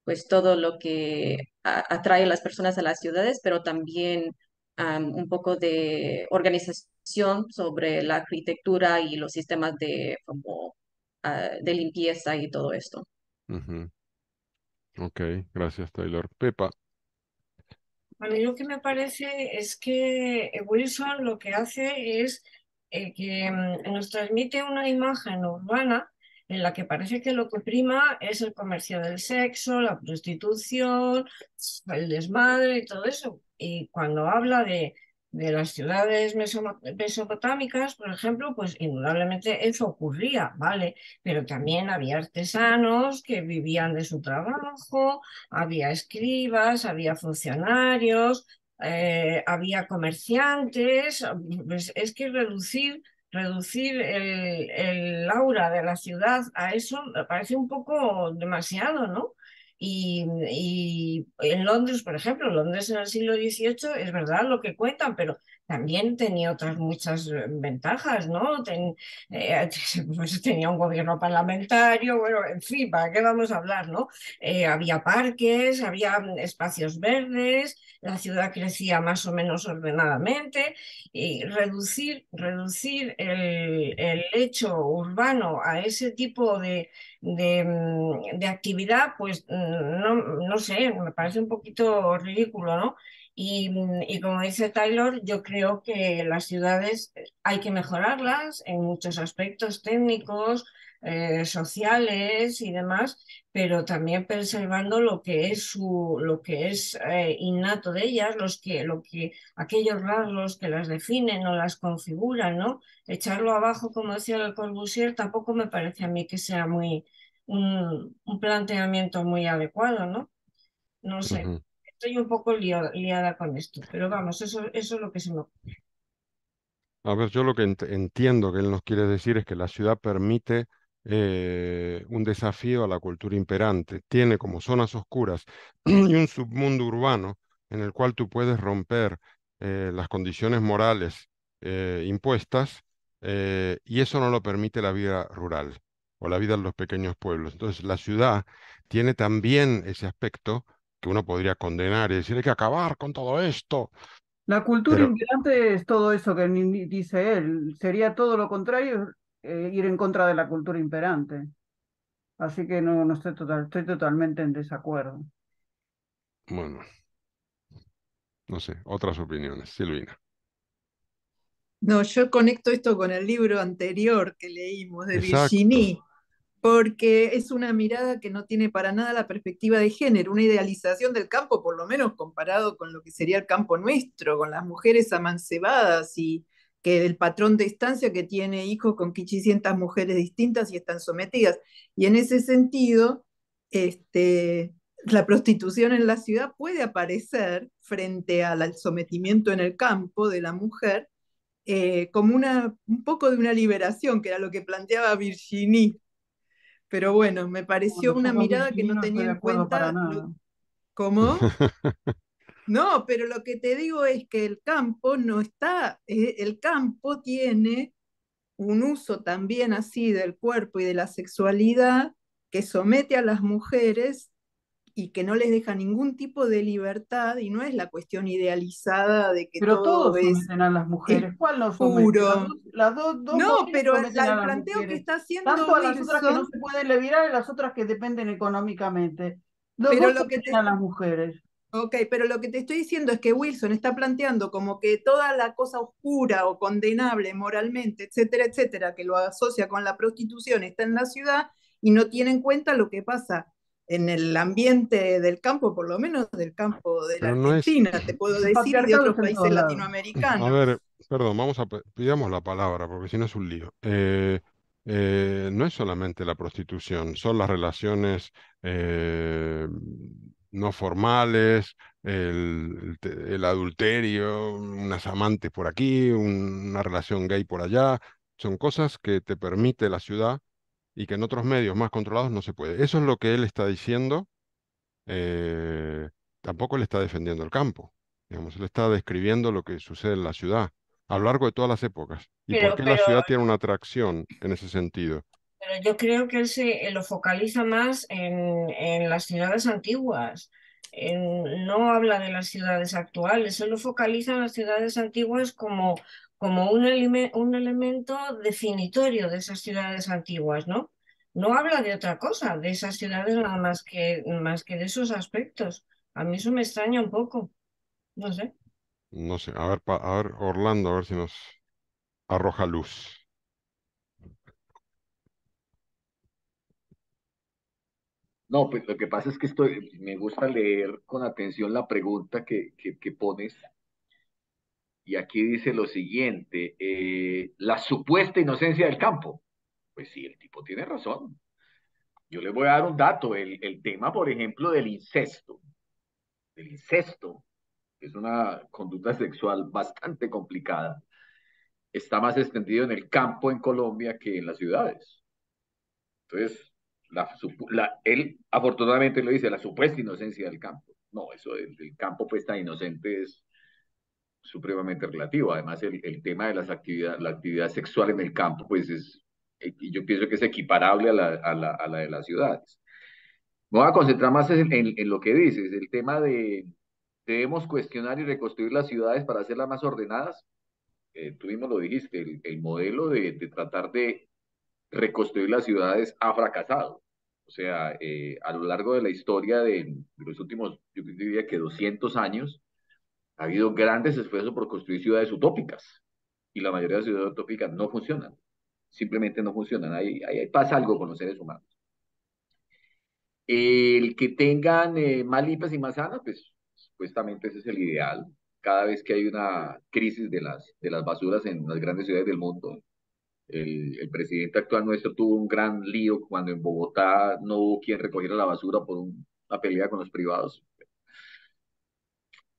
pues todo lo que atrae a las personas a las ciudades, pero también un poco de organización sobre la arquitectura y los sistemas de, como, de limpieza y todo esto. Ujú. Ok, gracias Taylor. Pepa. A mí lo que me parece es que Wilson lo que hace es que nos transmite una imagen urbana en la que parece que lo que prima es el comercio del sexo, la prostitución, el desmadre y todo eso. Y cuando habla de las ciudades mesopotámicas, por ejemplo, pues indudablemente eso ocurría, ¿vale? Pero también había artesanos que vivían de su trabajo, había escribas, había funcionarios, había comerciantes. Pues es que reducir el aura de la ciudad a eso me parece un poco demasiado, ¿no? Y en Londres, por ejemplo, Londres en el siglo XVIII es verdad lo que cuentan, pero también tenía otras muchas ventajas, ¿no? Pues tenía un gobierno parlamentario, bueno, en fin, ¿para qué vamos a hablar, no? Había parques, había espacios verdes, la ciudad crecía más o menos ordenadamente y reducir el hecho urbano a ese tipo de actividad, pues no sé, me parece un poquito ridículo, ¿no? Y como dice Taylor, yo creo que las ciudades hay que mejorarlas en muchos aspectos técnicos, sociales y demás, pero también preservando lo que es innato de ellas, aquellos rasgos que las definen o las configuran, ¿no? Echarlo abajo, como decía Le Corbusier, tampoco me parece a mí que sea un planteamiento muy adecuado, ¿no? No sé. Ujú. Estoy un poco liada con esto, pero vamos, eso es lo que se me ocurre. A ver, yo lo que entiendo que él nos quiere decir es que la ciudad permite un desafío a la cultura imperante. Tiene como zonas oscuras y un submundo urbano en el cual tú puedes romper las condiciones morales impuestas, y eso no lo permite la vida rural o la vida en los pequeños pueblos. Entonces, la ciudad tiene también ese aspecto que uno podría condenar y decir hay que acabar con todo esto. La cultura Pero imperante es todo eso que dice él. Sería todo lo contrario, ir en contra de la cultura imperante. Así que no estoy totalmente en desacuerdo. bueno, no sé, otras opiniones. Silvina. No, yo conecto esto con el libro anterior que leímos de Exacto. Virginie, porque es una mirada que no tiene para nada la perspectiva de género, una idealización del campo, por lo menos comparado con lo que sería el campo nuestro, con las mujeres amancebadas y que el patrón de estancia que tiene hijos con 500 mujeres distintas y están sometidas. Y en ese sentido, la prostitución en la ciudad puede aparecer frente al sometimiento en el campo de la mujer como un poco de una liberación, que era lo que planteaba Virginie. Pero bueno, me pareció Bueno, yo una con mirada que Virginie no no estoy tenía de en acuerdo para cuenta nada. ¿cómo? No, pero lo que te digo es que el campo no está, el campo tiene un uso también así del cuerpo y de la sexualidad que somete a las mujeres y que no les deja ningún tipo de libertad y no es la cuestión idealizada de que Pero todo todos es, someten a las es mujeres. ¿Cuál no somete? puro. Dos No, poderes pero someten a el las planteo que mujeres. está haciendo Tanto a las otras que no Wilson, se pueden liberar y a las otras que dependen económicamente. Los pero dos lo que someten a te, las mujeres. ok, pero lo que te estoy diciendo es que Wilson está planteando como que toda la cosa oscura o condenable moralmente, etcétera, etcétera, que lo asocia con la prostitución está en la ciudad y no tiene en cuenta lo que pasa en el ambiente del campo, por lo menos del campo de la Pero no es, Argentina, te puedo El decir, y de patriarcado otros está en todos países lados. a ver, latinoamericanos. perdón, pidamos la palabra, porque si no es un lío. No es solamente la prostitución, son las relaciones no formales, el adulterio, unas amantes por aquí, una relación gay por allá. Son cosas que te permite la ciudad y que en otros medios más controlados no se puede. Eso es lo que él está diciendo. eh, Tampoco le está defendiendo el campo. Digamos, él está describiendo lo que sucede en la ciudad a lo largo de todas las épocas y por Pero, qué la pero, ciudad tiene una atracción en ese sentido. pero yo creo que él lo focaliza más en las ciudades antiguas. No habla de las ciudades actuales, él lo focaliza en las ciudades antiguas como un elemento definitorio de esas ciudades antiguas, ¿no? No habla de otra cosa, de esas ciudades nada más que de esos aspectos. A mí eso me extraña un poco, no sé. No sé, a ver, a ver, Orlando, a ver si nos arroja luz. No, pues lo que pasa es que me gusta leer con atención la pregunta que pones. Y aquí dice lo siguiente, la supuesta inocencia del campo. Pues sí, el tipo tiene razón. Yo les voy a dar un dato, el tema, por ejemplo, del incesto, que es una conducta sexual bastante complicada, está más extendido en el campo en Colombia que en las ciudades. Entonces, él afortunadamente lo dice, la supuesta inocencia del campo. No, eso del campo pues tan inocente es supremamente relativo. Además, el tema de la actividad sexual en el campo, pues yo pienso que es equiparable a la de las ciudades. Me voy a concentrar más en lo que dices, el tema de debemos cuestionar y reconstruir las ciudades para hacerlas más ordenadas. Tú mismo lo dijiste, el modelo de tratar de reconstruir las ciudades ha fracasado. O sea, a lo largo de la historia de los últimos, yo diría que 200 años, ha habido grandes esfuerzos por construir ciudades utópicas y la mayoría de las ciudades utópicas no funcionan, simplemente no funcionan. Ahí pasa algo con los seres humanos. El que tengan más limpias y más sanas, pues supuestamente ese es el ideal. Cada vez que hay una crisis de las basuras en las grandes ciudades del mundo, el presidente actual nuestro tuvo un gran lío cuando en Bogotá no hubo quien recogiera la basura por una pelea con los privados.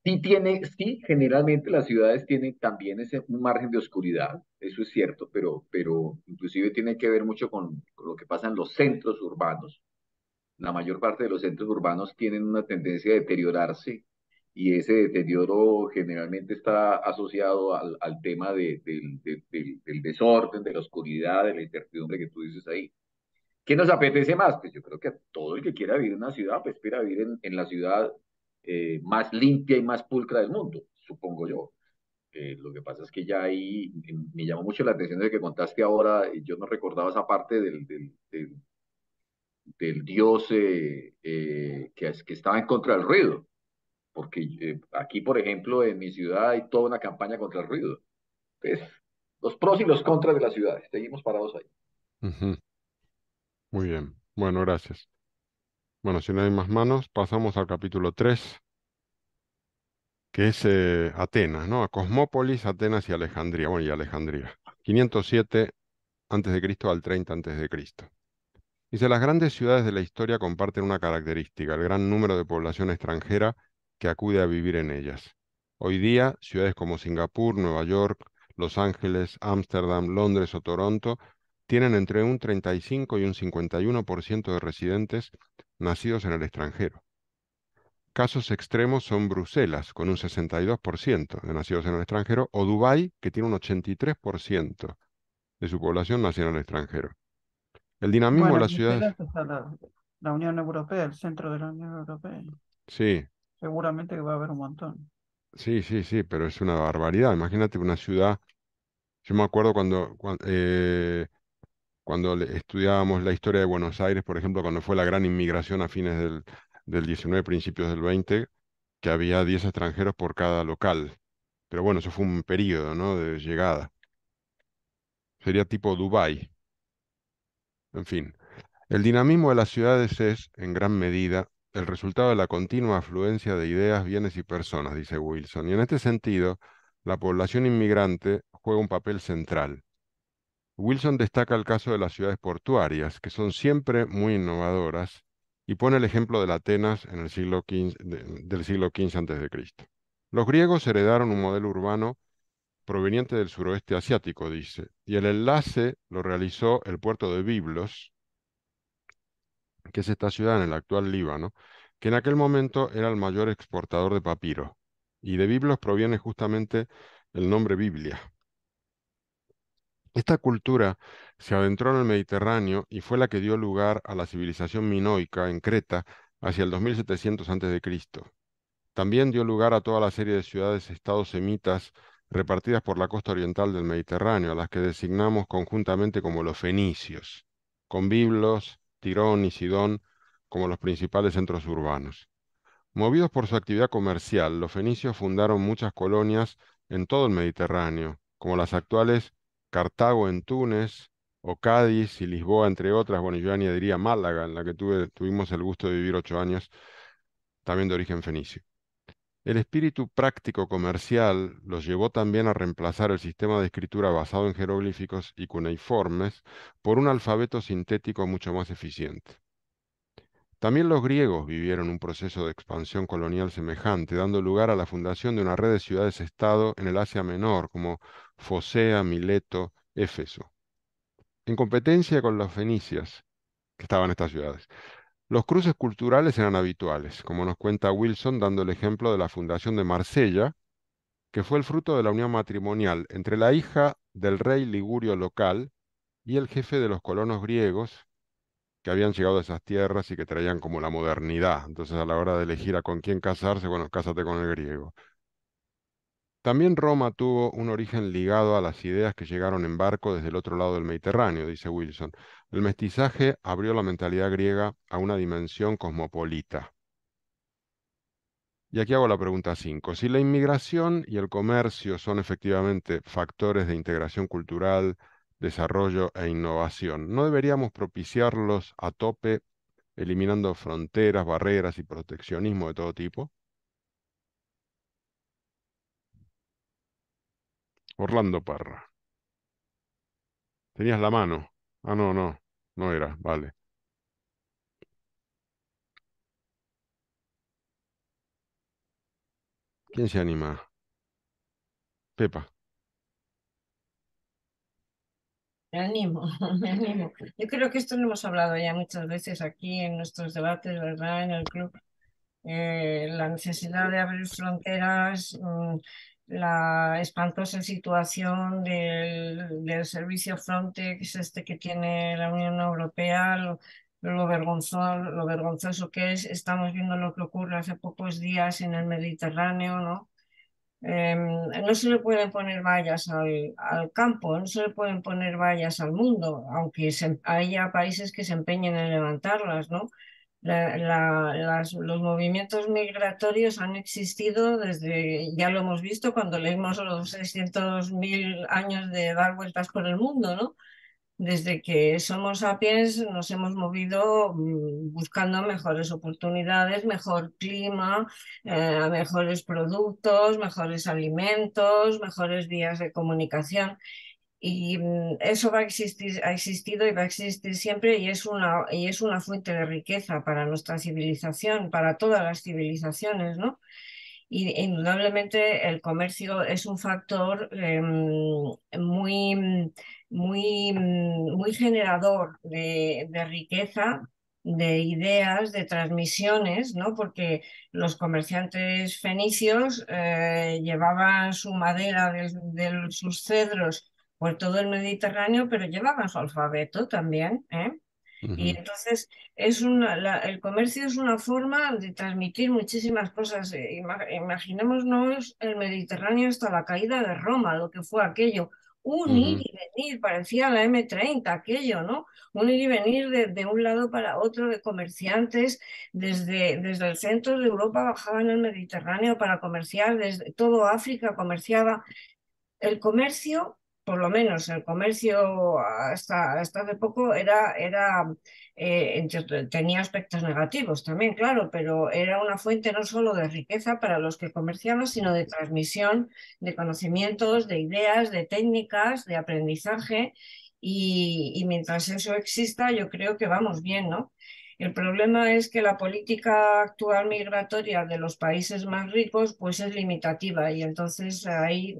Sí, generalmente las ciudades tienen también un margen de oscuridad, eso es cierto, pero inclusive tiene que ver mucho con lo que pasa en los centros urbanos. La mayor parte de los centros urbanos tienen una tendencia a deteriorarse y ese deterioro generalmente está asociado al tema del desorden, de la oscuridad, de la incertidumbre que tú dices ahí. ¿Qué nos apetece más? Pues yo creo que a todo el que quiera vivir en una ciudad, pues espera vivir en la ciudad más limpia y más pulcra del mundo, supongo yo. Lo que pasa es que ya ahí me llamó mucho la atención de que contaste ahora, y yo no recordaba esa parte del dios que estaba en contra del ruido, porque aquí, por ejemplo, en mi ciudad hay toda una campaña contra el ruido. Entonces, los pros y los contras de las ciudades, seguimos parados ahí. Ujú. Muy bien. Bueno, gracias. Bueno, si no hay más manos, pasamos al capítulo 3, que es Atenas, ¿no? A Cosmópolis, Atenas y Alejandría. Bueno, y Alejandría. 507 antes de Cristo al 30 antes de Cristo. Dice, las grandes ciudades de la historia comparten una característica, el gran número de población extranjera que acude a vivir en ellas. Hoy día, ciudades como Singapur, Nueva York, Los Ángeles, Ámsterdam, Londres o Toronto tienen entre un 35 y un 51% de residentes nacidos en el extranjero. Casos extremos son Bruselas, con un 62% de nacidos en el extranjero, o Dubái, que tiene un 83% de su población nacida en el extranjero. El dinamismo de Bueno, las ciudades... Bruselas está la Unión Europea, el centro de la Unión Europea. Sí, Seguramente que va a haber un montón. sí, pero es una barbaridad. Imagínate una ciudad. Yo me acuerdo cuando estudiábamos la historia de Buenos Aires, por ejemplo, cuando fue la gran inmigración a fines del 19, principios del 20, que había 10 extranjeros por cada local. Pero bueno, eso fue un periodo, ¿no? De llegada. Sería tipo Dubái. En fin. El dinamismo de las ciudades es, en gran medida, el resultado de la continua afluencia de ideas, bienes y personas, dice Wilson. Y en este sentido, la población inmigrante juega un papel central. Wilson destaca el caso de las ciudades portuarias, que son siempre muy innovadoras, y pone el ejemplo de la Atenas en el siglo XV, del siglo XV a.C. Los griegos heredaron un modelo urbano proveniente del suroeste asiático, dice, y el enlace lo realizó el puerto de Biblos, que es esta ciudad en el actual Líbano, que en aquel momento era el mayor exportador de papiro. Y de Biblos proviene justamente el nombre Biblia. Esta cultura se adentró en el Mediterráneo y fue la que dio lugar a la civilización minoica en Creta hacia el 2700 a.C. También dio lugar a toda la serie de ciudades-estados semitas repartidas por la costa oriental del Mediterráneo, a las que designamos conjuntamente como los fenicios, con Biblos, Tirón y Sidón como los principales centros urbanos. Movidos por su actividad comercial, los fenicios fundaron muchas colonias en todo el Mediterráneo, como las actuales Cartago en Túnez, o Cádiz y Lisboa, entre otras. Bueno, yo añadiría Málaga, en la que tuvimos el gusto de vivir 8 años, también de origen fenicio. El espíritu práctico comercial los llevó también a reemplazar el sistema de escritura basado en jeroglíficos y cuneiformes por un alfabeto sintético mucho más eficiente. También los griegos vivieron un proceso de expansión colonial semejante, dando lugar a la fundación de una red de ciudades-estado en el Asia Menor, como Focea, Mileto, Éfeso. En competencia con los fenicios, que estaban en estas ciudades, los cruces culturales eran habituales, como nos cuenta Wilson, dando el ejemplo de la fundación de Marsella que fue el fruto de la unión matrimonial entre la hija del rey ligurio local y el jefe de los colonos griegos que habían llegado a esas tierras y que traían como la modernidad. Entonces, a la hora de elegir a con quién casarse, bueno, cásate con el griego. También Roma tuvo un origen ligado a las ideas que llegaron en barco desde el otro lado del Mediterráneo, dice Wilson. El mestizaje abrió la mentalidad griega a una dimensión cosmopolita. Y aquí hago la pregunta 5. Si la inmigración y el comercio son efectivamente factores de integración cultural, desarrollo e innovación, ¿no deberíamos propiciarlos a tope, eliminando fronteras, barreras y proteccionismo de todo tipo? Orlando Parra. ¿Tenías la mano? Ah, no, no, no era, vale. ¿Quién se anima? Pepa. Me animo, me animo. Yo creo que esto lo hemos hablado ya muchas veces aquí en nuestros debates, ¿verdad? En el club. La necesidad de abrir fronteras, la espantosa situación del servicio Frontex, este que tiene la Unión Europea, lo vergonzoso que es. Estamos viendo lo que ocurre hace pocos días en el Mediterráneo, ¿no? No se le pueden poner vallas al campo, no se le pueden poner vallas al mundo, aunque haya países que se empeñen en levantarlas, ¿no? Los movimientos migratorios han existido desde, ya lo hemos visto cuando leímos los 600.000 años de dar vueltas por el mundo, ¿no? Desde que somos sapiens nos hemos movido buscando mejores oportunidades, mejor clima, mejores productos, mejores alimentos, mejores vías de comunicación. Y eso va a existir, ha existido y va a existir siempre y es una fuente de riqueza para nuestra civilización, para todas las civilizaciones, ¿no? Y indudablemente el comercio es un factor muy generador de riqueza, de ideas, de transmisiones, ¿no? Porque los comerciantes fenicios llevaban su madera de sus cedros por todo el Mediterráneo, pero llevaban su alfabeto también, ¿eh? Y Ujú, entonces el comercio es una forma de transmitir muchísimas cosas. Imaginémonos el Mediterráneo hasta la caída de Roma, lo que fue aquello. Un ir ujú, y venir, parecía la M30 aquello, ¿no? Un ir y venir de un lado para otro de comerciantes, desde el centro de Europa bajaban al Mediterráneo para comerciar, desde todo África comerciaba. El comercio, por lo menos el comercio hasta hace poco, tenía aspectos negativos también, claro, pero era una fuente no solo de riqueza para los que comerciaban, sino de transmisión de conocimientos, de ideas, de técnicas, de aprendizaje, y mientras eso exista, yo creo que vamos bien, ¿no? El problema es que la política actual migratoria de los países más ricos pues es limitativa y entonces ahí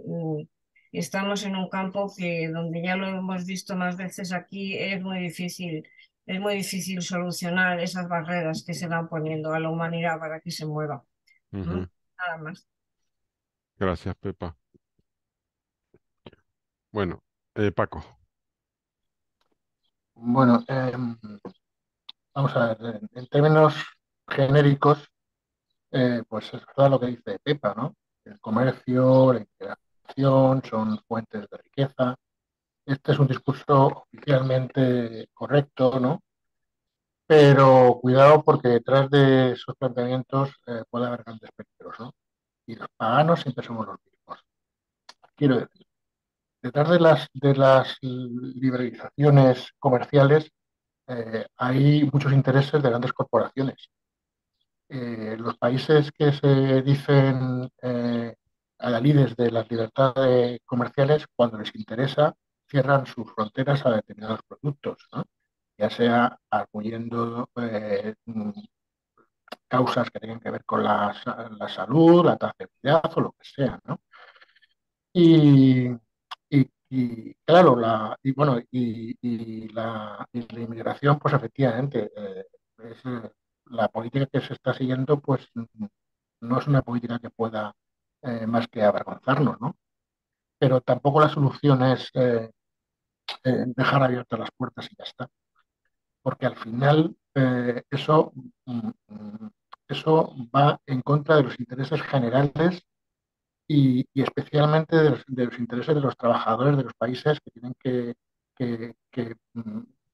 estamos en un campo que, donde ya lo hemos visto más veces aquí, es muy difícil solucionar esas barreras que se van poniendo a la humanidad para que se mueva. ¿Mm? ujú. Nada más. Gracias, Pepa. Bueno, Paco. Bueno, vamos a ver, en términos genéricos, pues es verdad lo que dice Pepa, ¿no? El comercio, la integración son fuentes de riqueza. Este es un discurso oficialmente correcto, ¿no? Pero cuidado porque detrás de esos planteamientos puede haber grandes peligros, ¿no? Y los paganos siempre somos los mismos. Quiero decir, detrás de las liberalizaciones comerciales hay muchos intereses de grandes corporaciones. Los países que se dicen adalides de las libertades comerciales, cuando les interesa, cierran sus fronteras a determinados productos, ¿no? Ya sea arguyendo causas que tengan que ver con la salud, la trazabilidad o lo que sea, ¿no? Y, claro, y la inmigración, pues efectivamente, la política que se está siguiendo, pues no es una política que pueda más que avergonzarnos, ¿no? Pero tampoco la solución es dejar abiertas las puertas y ya está, porque al final eso va en contra de los intereses generales y especialmente de los intereses de los trabajadores de los países que tienen que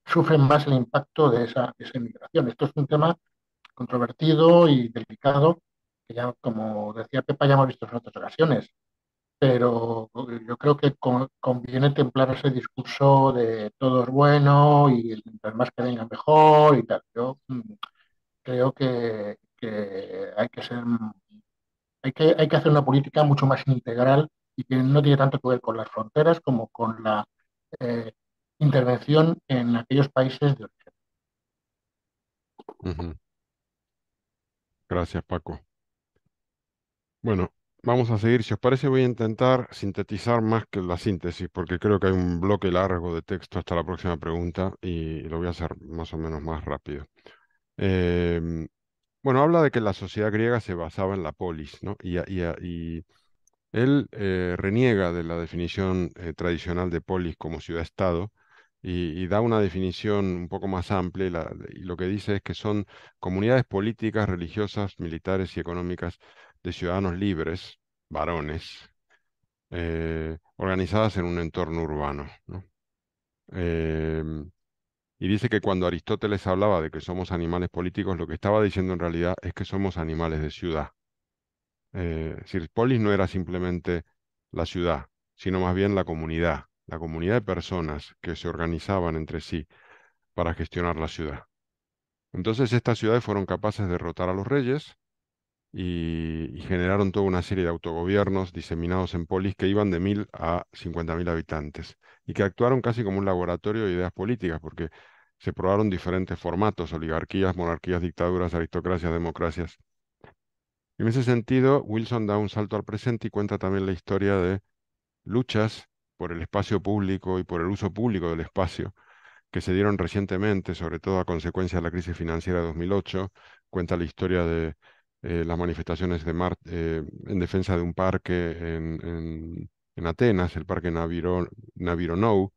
sufren más el impacto de esa inmigración. Esto es un tema controvertido y delicado, que ya, como decía Pepa, ya hemos visto en otras ocasiones, pero yo creo que conviene templar ese discurso de todo es bueno y mientras más que venga mejor y tal. Yo creo que hay que hacer una política mucho más integral y que no tiene tanto que ver con las fronteras como con la eh, intervención en aquellos países de origen. Ujú. Gracias, Paco. Bueno, vamos a seguir. Si os parece, voy a intentar sintetizar más que la síntesis, porque creo que hay un bloque largo de texto hasta la próxima pregunta y lo voy a hacer más o menos más rápido. Em, bueno, habla de que la sociedad griega se basaba en la polis, ¿no? Y él reniega de la definición tradicional de polis como ciudad-estado y da una definición un poco más amplia y lo que dice es que son comunidades políticas, religiosas, militares y económicas de ciudadanos libres, varones, organizadas en un entorno urbano, ¿no? Em, y dice que cuando Aristóteles hablaba de que somos animales políticos, lo que estaba diciendo en realidad es que somos animales de ciudad. Es decir, polis no era simplemente la ciudad, sino más bien la comunidad de personas que se organizaban entre sí para gestionar la ciudad. Entonces estas ciudades fueron capaces de derrotar a los reyes y generaron toda una serie de autogobiernos diseminados en polis que iban de 1000 a 50.000 habitantes y que actuaron casi como un laboratorio de ideas políticas porque se probaron diferentes formatos, oligarquías, monarquías, dictaduras, aristocracias, democracias. En ese sentido, Wilson da un salto al presente y cuenta también la historia de luchas por el espacio público y por el uso público del espacio que se dieron recientemente, sobre todo a consecuencia de la crisis financiera de 2008. Cuenta la historia de las manifestaciones en defensa de un parque en Atenas, el parque Navironou,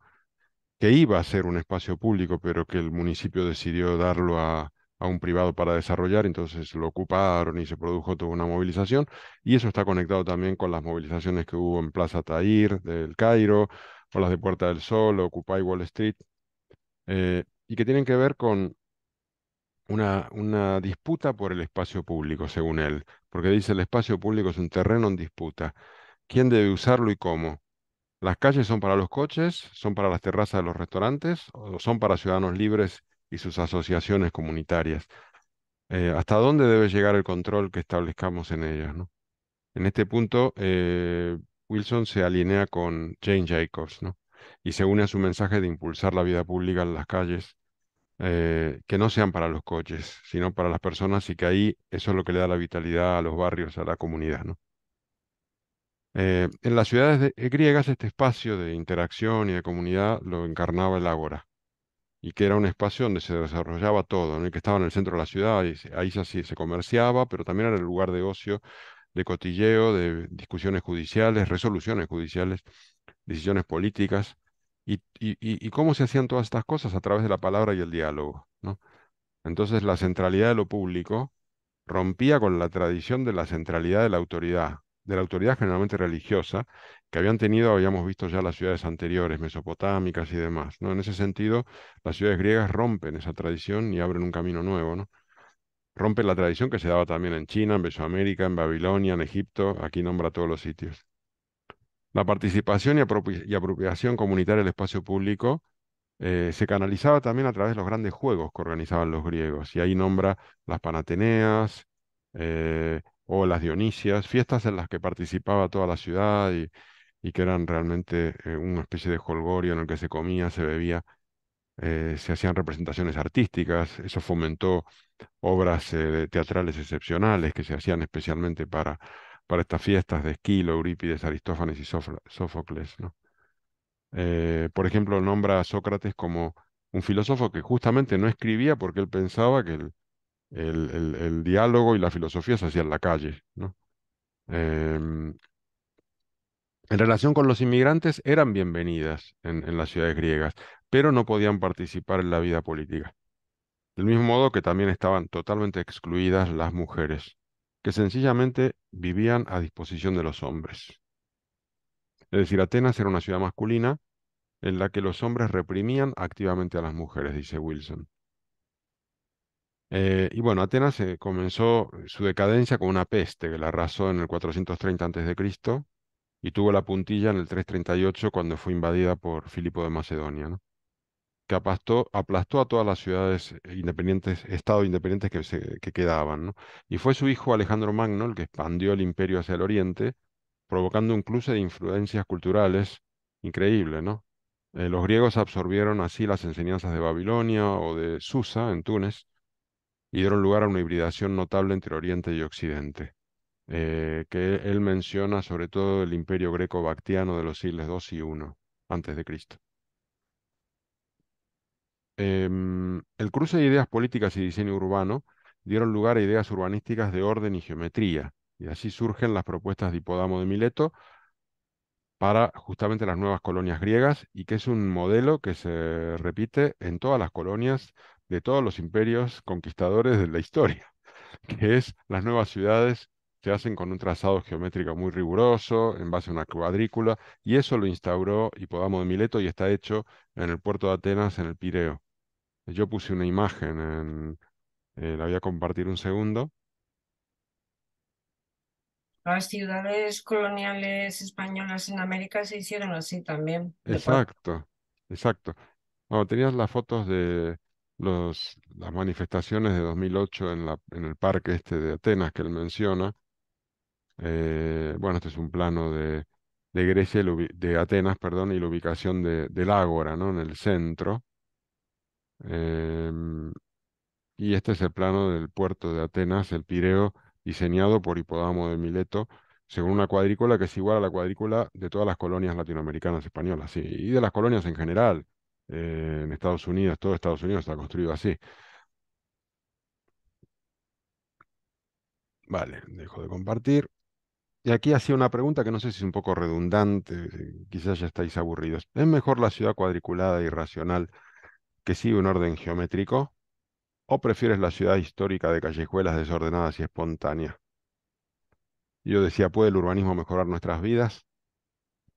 que iba a ser un espacio público, pero que el municipio decidió darlo a un privado para desarrollar, entonces lo ocuparon y se produjo toda una movilización, y eso está conectado también con las movilizaciones que hubo en Plaza Tahrir del Cairo, o las de Puerta del Sol, Occupy Wall Street, y que tienen que ver con una disputa por el espacio público, según él, porque dice el espacio público es un terreno en disputa. ¿Quién debe usarlo y cómo? ¿Las calles son para los coches, son para las terrazas de los restaurantes o son para ciudadanos libres y sus asociaciones comunitarias? ¿Hasta dónde debe llegar el control que establezcamos en ellas, ¿no? En este punto, Wilson se alinea con Jane Jacobs, ¿no? Y se une a su mensaje de impulsar la vida pública en las calles, que no sean para los coches, sino para las personas y que ahí eso es lo que le da la vitalidad a los barrios, a la comunidad, ¿no? En las ciudades griegas este espacio de interacción y de comunidad lo encarnaba el ágora, y que era un espacio donde se desarrollaba todo, ¿no? Y que estaba en el centro de la ciudad, y ahí se comerciaba, pero también era el lugar de ocio, de cotilleo, de discusiones judiciales, resoluciones judiciales, decisiones políticas, y cómo se hacían todas estas cosas a través de la palabra y el diálogo, ¿no? Entonces la centralidad de lo público rompía con la tradición de la centralidad de la autoridad generalmente religiosa, que habían tenido, habíamos visto ya las ciudades anteriores, mesopotámicas y demás, ¿no? En ese sentido, las ciudades griegas rompen esa tradición y abren un camino nuevo, ¿no? Rompen la tradición que se daba también en China, en Mesoamérica, en Babilonia, en Egipto, aquí nombra todos los sitios. La participación y apropiación comunitaria del espacio público se canalizaba también a través de los grandes juegos que organizaban los griegos, y ahí nombra las Panateneas o las Dionisias, fiestas en las que participaba toda la ciudad y que eran realmente una especie de jolgorio en el que se comía, se bebía, se hacían representaciones artísticas, eso fomentó obras teatrales excepcionales que se hacían especialmente para estas fiestas de Esquilo, Eurípides, Aristófanes y Sófocles, ¿no? Por ejemplo, nombra a Sócrates como un filósofo que justamente no escribía porque él pensaba que el diálogo y la filosofía se hacían en la calle, ¿no? Em, en relación con los inmigrantes, eran bienvenidas en las ciudades griegas, pero no podían participar en la vida política. Del mismo modo que también estaban totalmente excluidas las mujeres, que sencillamente vivían a disposición de los hombres. Es decir, Atenas era una ciudad masculina en la que los hombres reprimían activamente a las mujeres, dice Wilson. Y bueno, Atenas comenzó su decadencia con una peste que la arrasó en el 430 a.C. y tuvo la puntilla en el 338 cuando fue invadida por Filipo de Macedonia, ¿no? Que aplastó a todas las ciudades independientes, estados independientes que quedaban, ¿no? Y fue su hijo Alejandro Magno el que expandió el imperio hacia el oriente, provocando un cruce de influencias culturales increíble, ¿no? Los griegos absorbieron así las enseñanzas de Babilonia o de Susa en Túnez y dieron lugar a una hibridación notable entre Oriente y Occidente, que él menciona sobre todo el imperio greco-bactriano de los siglos II y I antes de Cristo. El cruce de ideas políticas y diseño urbano dieron lugar a ideas urbanísticas de orden y geometría, y así surgen las propuestas de Hipódamo de Mileto para justamente las nuevas colonias griegas, y que es un modelo que se repite en todas las colonias de todos los imperios conquistadores de la historia, que es las nuevas ciudades se hacen con un trazado geométrico muy riguroso, en base a una cuadrícula, y eso lo instauró Hipódamo de Mileto y está hecho en el puerto de Atenas, en el Pireo. Yo puse una imagen, la voy a compartir un segundo. Las ciudades coloniales españolas en América se hicieron así también, de cuatro. Exacto, exacto. Bueno, tenías las fotos de las manifestaciones de 2008 en el parque este de Atenas que él menciona. Bueno, este es un plano de Grecia, de Atenas, perdón, y la ubicación del Ágora, ¿no? En el centro. Em, y este es el plano del puerto de Atenas, el Pireo, diseñado por Hipódamo de Mileto, según una cuadrícula que es igual a la cuadrícula de todas las colonias latinoamericanas españolas, sí, y de las colonias en general, en Estados Unidos, todo Estados Unidos está construido así. Vale, dejo de compartir. Y aquí hacía una pregunta que no sé si es un poco redundante, quizás ya estáis aburridos. ¿Es mejor la ciudad cuadriculada y racional que sigue un orden geométrico? ¿O prefieres la ciudad histórica de callejuelas desordenadas y espontáneas? Y yo decía, ¿puede el urbanismo mejorar nuestras vidas?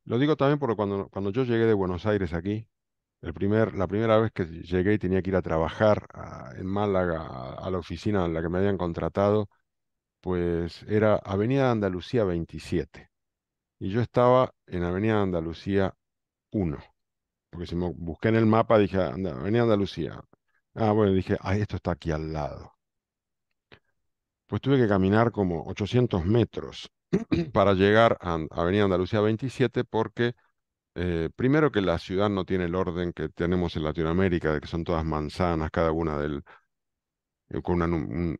Lo digo también porque cuando yo llegué de Buenos Aires aquí, la primera vez que llegué y tenía que ir a trabajar en Málaga a la oficina en la que me habían contratado, pues era Avenida Andalucía 27. Y yo estaba en Avenida Andalucía 1. Porque si me busqué en el mapa dije, Avenida Andalucía. Ah, bueno, dije, ah, esto está aquí al lado. Pues tuve que caminar como 800 metros para llegar a Avenida Andalucía 27 porque primero que la ciudad no tiene el orden que tenemos en Latinoamérica, de que son todas manzanas, cada una con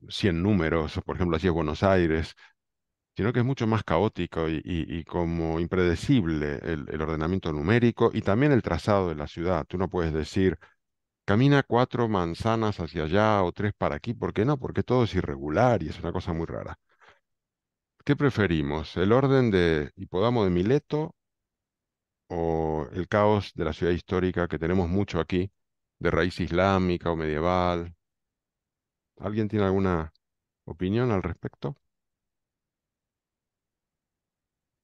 100 números, o por ejemplo así es Buenos Aires, sino que es mucho más caótico y como impredecible el ordenamiento numérico y también el trazado de la ciudad. Tú no puedes decir, camina 4 manzanas hacia allá o 3 para aquí, ¿por qué no? Porque todo es irregular y es una cosa muy rara. ¿Qué preferimos? ¿El orden de Hipódamo de Mileto o el caos de la ciudad histórica que tenemos mucho aquí, de raíz islámica o medieval? ¿Alguien tiene alguna opinión al respecto?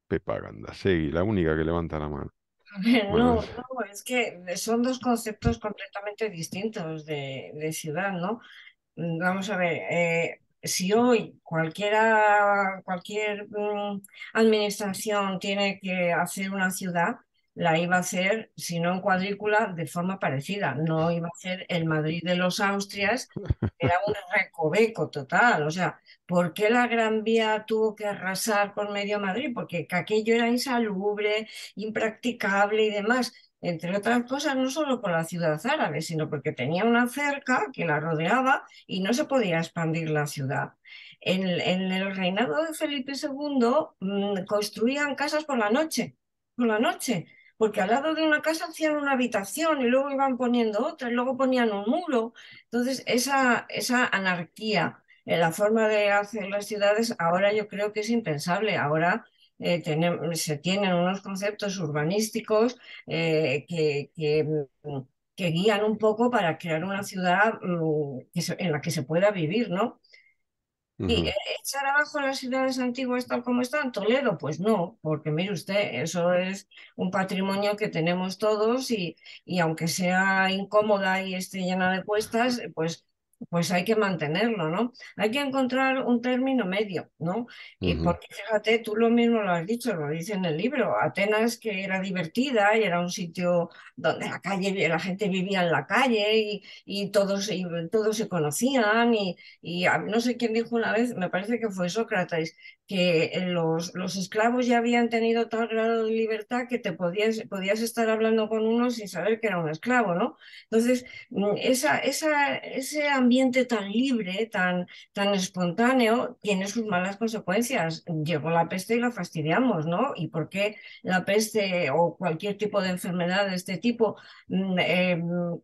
Pepa Gandasegui, la única que levanta la mano. Bueno, No, no, es que son dos conceptos completamente distintos de ciudad, ¿no? Vamos a ver, si hoy cualquier administración tiene que hacer una ciudad, la iba a hacer, si no en cuadrícula, de forma parecida. No iba a hacer el Madrid de los Austrias, era un recoveco total. O sea, ¿por qué la Gran Vía tuvo que arrasar con medio Madrid? Porque que aquello era insalubre, impracticable y demás. Entre otras cosas, no solo por la ciudad árabe, sino porque tenía una cerca que la rodeaba y no se podía expandir la ciudad. En el reinado de Felipe II construían casas por la noche, porque al lado de una casa hacían una habitación y luego iban poniendo otra y luego ponían un muro. Entonces, esa anarquía la forma de hacer las ciudades ahora yo creo que es impensable. Ahora se tienen unos conceptos urbanísticos que guían un poco para crear una ciudad en la que se pueda vivir, ¿no? ¿Y Ujú, echar abajo las ciudades antiguas tal como están? Toledo, pues no, porque mire usted, eso es un patrimonio que tenemos todos y aunque sea incómoda y esté llena de cuestas, pues hay que mantenerlo, ¿no? Hay que encontrar un término medio, ¿no? Y ujú, porque fíjate, tú lo mismo lo has dicho, lo dice en el libro, Atenas que era divertida y era un sitio donde la gente vivía en la calle y todos se conocían y no sé quién dijo una vez, me parece que fue Sócrates, que los esclavos ya habían tenido tal grado de libertad que podías estar hablando con uno sin saber que era un esclavo, ¿no? Entonces, ese ambiente tan libre, tan espontáneo, tiene sus malas consecuencias. Llegó la peste y la fastidiamos, ¿no? ¿Y por qué la peste o cualquier tipo de enfermedad de este tipo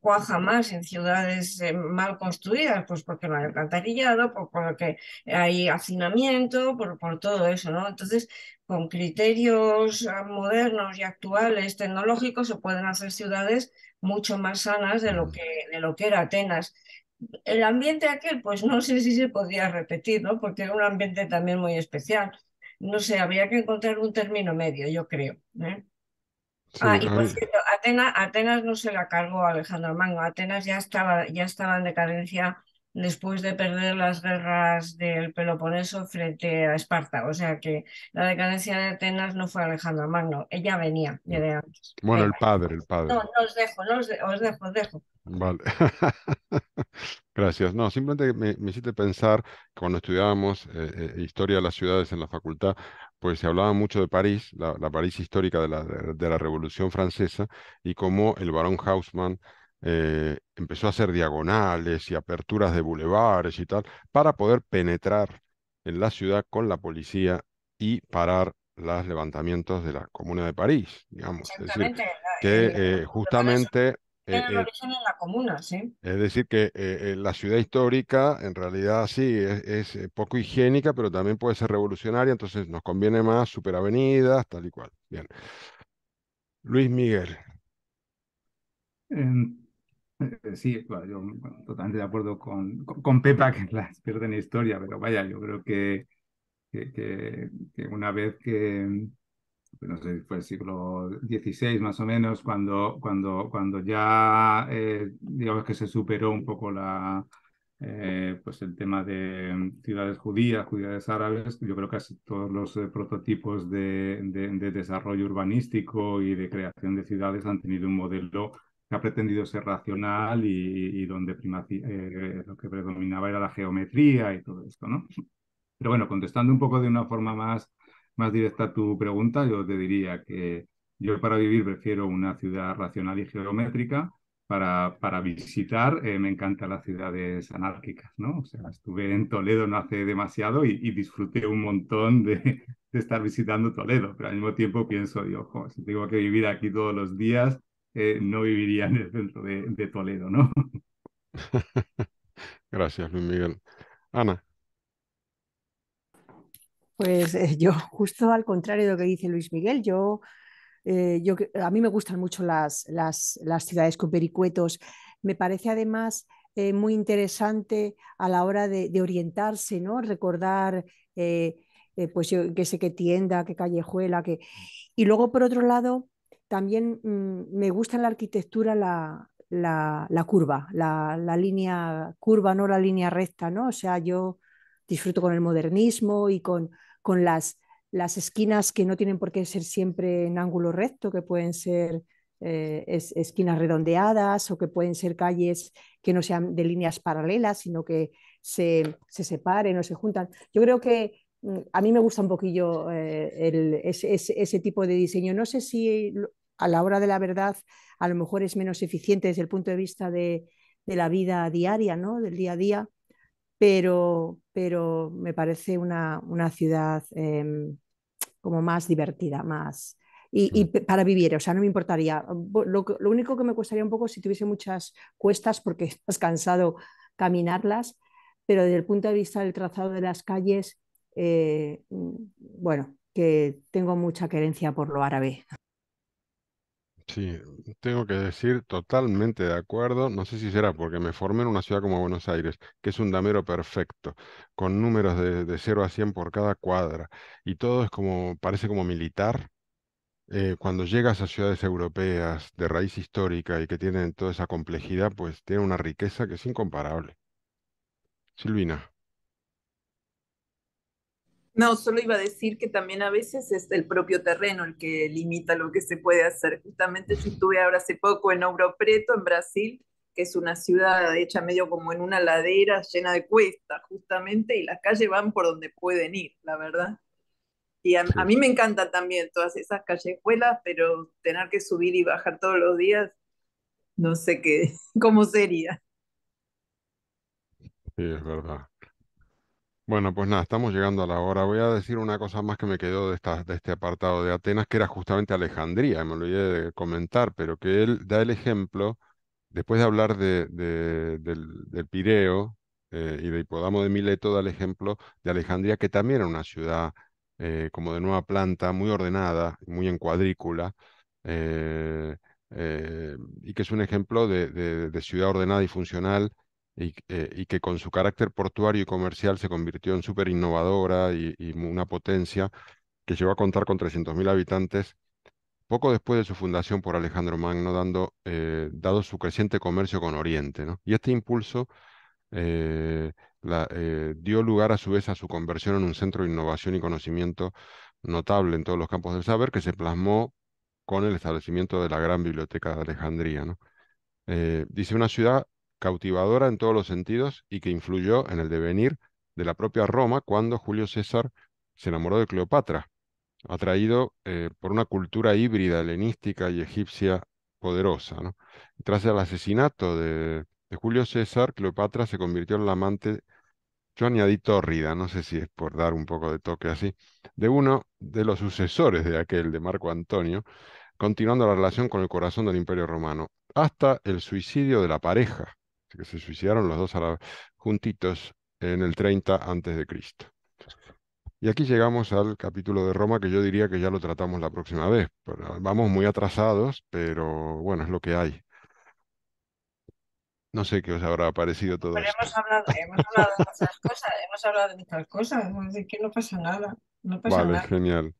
cuaja más en ciudades mal construidas? Pues porque no hay alcantarillado, porque hay hacinamiento, por todo eso, ¿no? Entonces, con criterios modernos y actuales, tecnológicos, se pueden hacer ciudades mucho más sanas de lo que era Atenas. El ambiente aquel, pues no sé si se podría repetir, ¿no? Porque era un ambiente también muy especial. No sé, habría que encontrar un término medio, yo creo, ¿eh? sí, Y por cierto, Atenas no se la cargó Alejandro Magno. Atenas ya estaba en decadencia después de perder las guerras del Peloponeso frente a Esparta. O sea que la decadencia de Atenas no fue Alejandro Magno, ella venía ya de antes. bueno, Venga, el padre, el no, padre. no os dejo, no os dejo. Vale. Gracias. No, simplemente me hiciste pensar que cuando estudiábamos historia de las ciudades en la facultad, pues se hablaba mucho de París, la París histórica de la Revolución Francesa, y cómo el barón Haussmann empezó a hacer diagonales y aperturas de bulevares y tal, para poder penetrar en la ciudad con la policía y parar los levantamientos de la Comuna de París, digamos. Es decir, Exactamente. que Peloponeso justamente... tiene el origen en la comuna, sí. es decir, que la ciudad histórica en realidad sí es poco higiénica, pero también puede ser revolucionaria, entonces nos conviene más superavenidas, tal y cual. Bien. Luis Miguel. Em, sí, bueno, yo bueno, totalmente de acuerdo con Pepa, que es la experta en historia, pero vaya, yo creo que una vez que, pues no sé, fue el siglo XVI más o menos, cuando ya digamos que se superó un poco pues el tema de ciudades judías, ciudades árabes, yo creo que casi todos los prototipos de desarrollo urbanístico y de creación de ciudades han tenido un modelo que ha pretendido ser racional y donde lo que predominaba era la geometría y todo esto, ¿no? Pero bueno, contestando un poco de una forma más directa a tu pregunta, yo te diría que yo para vivir prefiero una ciudad racional y geométrica. Para visitar me encantan las ciudades anárquicas, ¿no? O sea, estuve en Toledo no hace demasiado y disfruté un montón de estar visitando Toledo, pero al mismo tiempo pienso, digo, "Jo, si tengo que vivir aquí todos los días, no viviría en el centro de Toledo, ¿no?" Gracias, Luis Miguel. Ana. Pues yo, justo al contrario de lo que dice Luis Miguel, a mí me gustan mucho las ciudades con vericuetos. Me parece además muy interesante a la hora de orientarse, ¿no? Recordar, pues yo qué sé, qué tienda, qué callejuela, qué... Y luego, por otro lado, también me gusta en la arquitectura la curva, la línea curva, no la línea recta, ¿no? O sea, yo disfruto con el modernismo y con las esquinas que no tienen por qué ser siempre en ángulo recto, que pueden ser esquinas redondeadas o que pueden ser calles que no sean de líneas paralelas, sino que se separen o se juntan. Yo creo que a mí me gusta un poquillo ese tipo de diseño. No sé si a la hora de la verdad a lo mejor es menos eficiente desde el punto de vista de la vida diaria, ¿no? Del día a día, pero me parece una ciudad como más divertida, más... Y Mm, para vivir, o sea, no me importaría. Lo único que me costaría un poco si tuviese muchas cuestas porque estás cansado caminarlas, pero desde el punto de vista del trazado de las calles, bueno, que tengo mucha querencia por lo árabe. Sí, tengo que decir totalmente de acuerdo. No sé si será porque me formé en una ciudad como Buenos Aires, que es un damero perfecto, con números de 0 a 100 por cada cuadra, y todo es como, parece como militar. Cuando llegas a ciudades europeas de raíz histórica y que tienen toda esa complejidad, pues tienen una riqueza que es incomparable. Silvina. No, solo iba a decir que también a veces es el propio terreno el que limita lo que se puede hacer. Justamente yo estuve ahora hace poco en Ouro Preto, en Brasil, que es una ciudad hecha medio como en una ladera llena de cuestas, justamente, y las calles van por donde pueden ir, la verdad. Y a Sí, mí me encantan también todas esas callejuelas, pero tener que subir y bajar todos los días, no sé qué, cómo sería. sí, es verdad. Bueno, pues nada, estamos llegando a la hora. Voy a decir una cosa más que me quedó de este apartado de Atenas, que era justamente Alejandría, me olvidé de comentar, pero que él da el ejemplo, después de hablar del Pireo y de Hipódamo de Mileto, da el ejemplo de Alejandría, que también era una ciudad como de nueva planta, muy ordenada, muy en cuadrícula, eh, y que es un ejemplo de ciudad ordenada y funcional y que con su carácter portuario y comercial se convirtió en súper innovadora y una potencia que llegó a contar con 300.000 habitantes poco después de su fundación por Alejandro Magno, dado su creciente comercio con Oriente, ¿no? Y este impulso eh, dio lugar a su vez a su conversión en un centro de innovación y conocimiento notable en todos los campos del saber, que se plasmó con el establecimiento de la gran biblioteca de Alejandría, ¿no? Dice una ciudad cautivadora en todos los sentidos y que influyó en el devenir de la propia Roma cuando Julio César se enamoró de Cleopatra, atraído por una cultura híbrida helenística y egipcia poderosa, ¿no? Tras el asesinato de Julio César, Cleopatra se convirtió en la amante, yo añadí tórrida, no sé si es por dar un poco de toque así, de uno de los sucesores de aquel, de Marco Antonio, continuando la relación con el corazón del Imperio Romano, hasta el suicidio de la pareja, que se suicidaron los dos juntitos en el 30 antes de Cristo. Y aquí llegamos al capítulo de Roma que yo diría que ya lo tratamos la próxima vez. Vamos muy atrasados, pero bueno, es lo que hay. No sé qué os habrá parecido todo Pero esto. hemos hablado de muchas cosas, hemos hablado de muchas cosas, así que no pasa nada, no pasa Vale, nada. genial.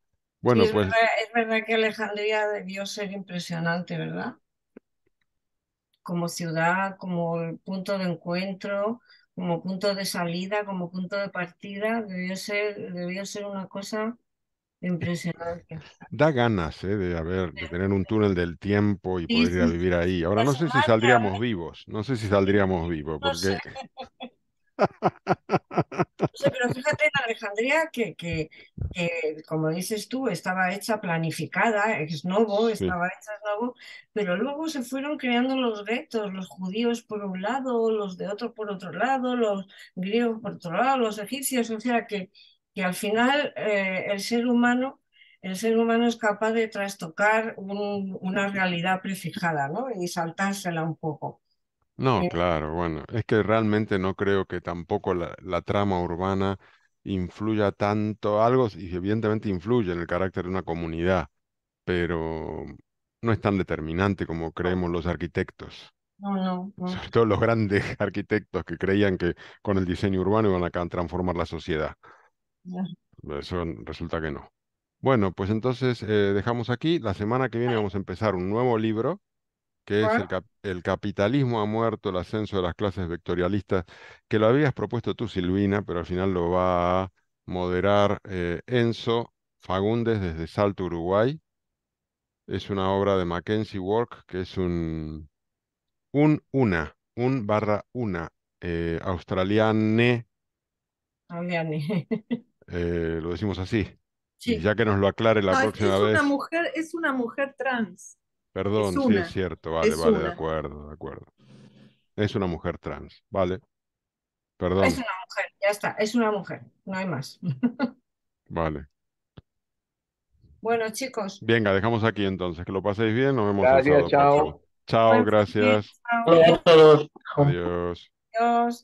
Sí, Bueno, pues es verdad que Alejandría debió ser impresionante, ¿verdad? Como ciudad, como punto de encuentro, como punto de salida, como punto de partida, debió ser una cosa impresionante. da ganas, de tener un túnel del tiempo y Sí, poder ir a sí, vivir ahí. Ahora no sé si asomarte a saldríamos ver, vivos, no sé si saldríamos vivos, no sé. porque No sé, pero fíjate en Alejandría que, como dices tú, estaba hecha planificada, ex novo, sí. estaba hecha ex novo, pero luego se fueron creando los guetos, los judíos por un lado, los de otro por otro lado, los griegos por otro lado, los egipcios, o sea que al final el ser humano es capaz de trastocar una realidad prefijada, ¿no? Y saltársela un poco. No, claro, bueno, es que realmente no creo que tampoco la trama urbana influya tanto, algo y evidentemente influye en el carácter de una comunidad, pero no es tan determinante como creemos los arquitectos, No, no, no. sobre todo los grandes arquitectos que creían que con el diseño urbano iban a transformar la sociedad. No. Eso resulta que no. Bueno, pues entonces dejamos aquí. La semana que viene vamos a empezar un nuevo libro que es Bueno, el capitalismo ha muerto, el ascenso de las clases vectorialistas, que lo habías propuesto tú, Silvina, pero al final lo va a moderar Enzo Fagundes desde Salto, Uruguay. Es una obra de Mackenzie Work, que es un barra una, australiane, Fabiani. lo decimos así. Y Sí. ya que nos lo aclare la No, próxima vez, es una mujer trans, perdón, sí es una, cierto, vale, es vale, de una. acuerdo, de acuerdo. Es una mujer trans, vale, Es perdón, una mujer, ya está, es una mujer, no hay más. vale. Bueno, chicos, Venga, dejamos aquí entonces. Que lo paséis bien. Nos vemos el Gracias, sábado próximo. chao. Chao, buen fin de, gracias. chao, Hola a todos. Adiós. adiós.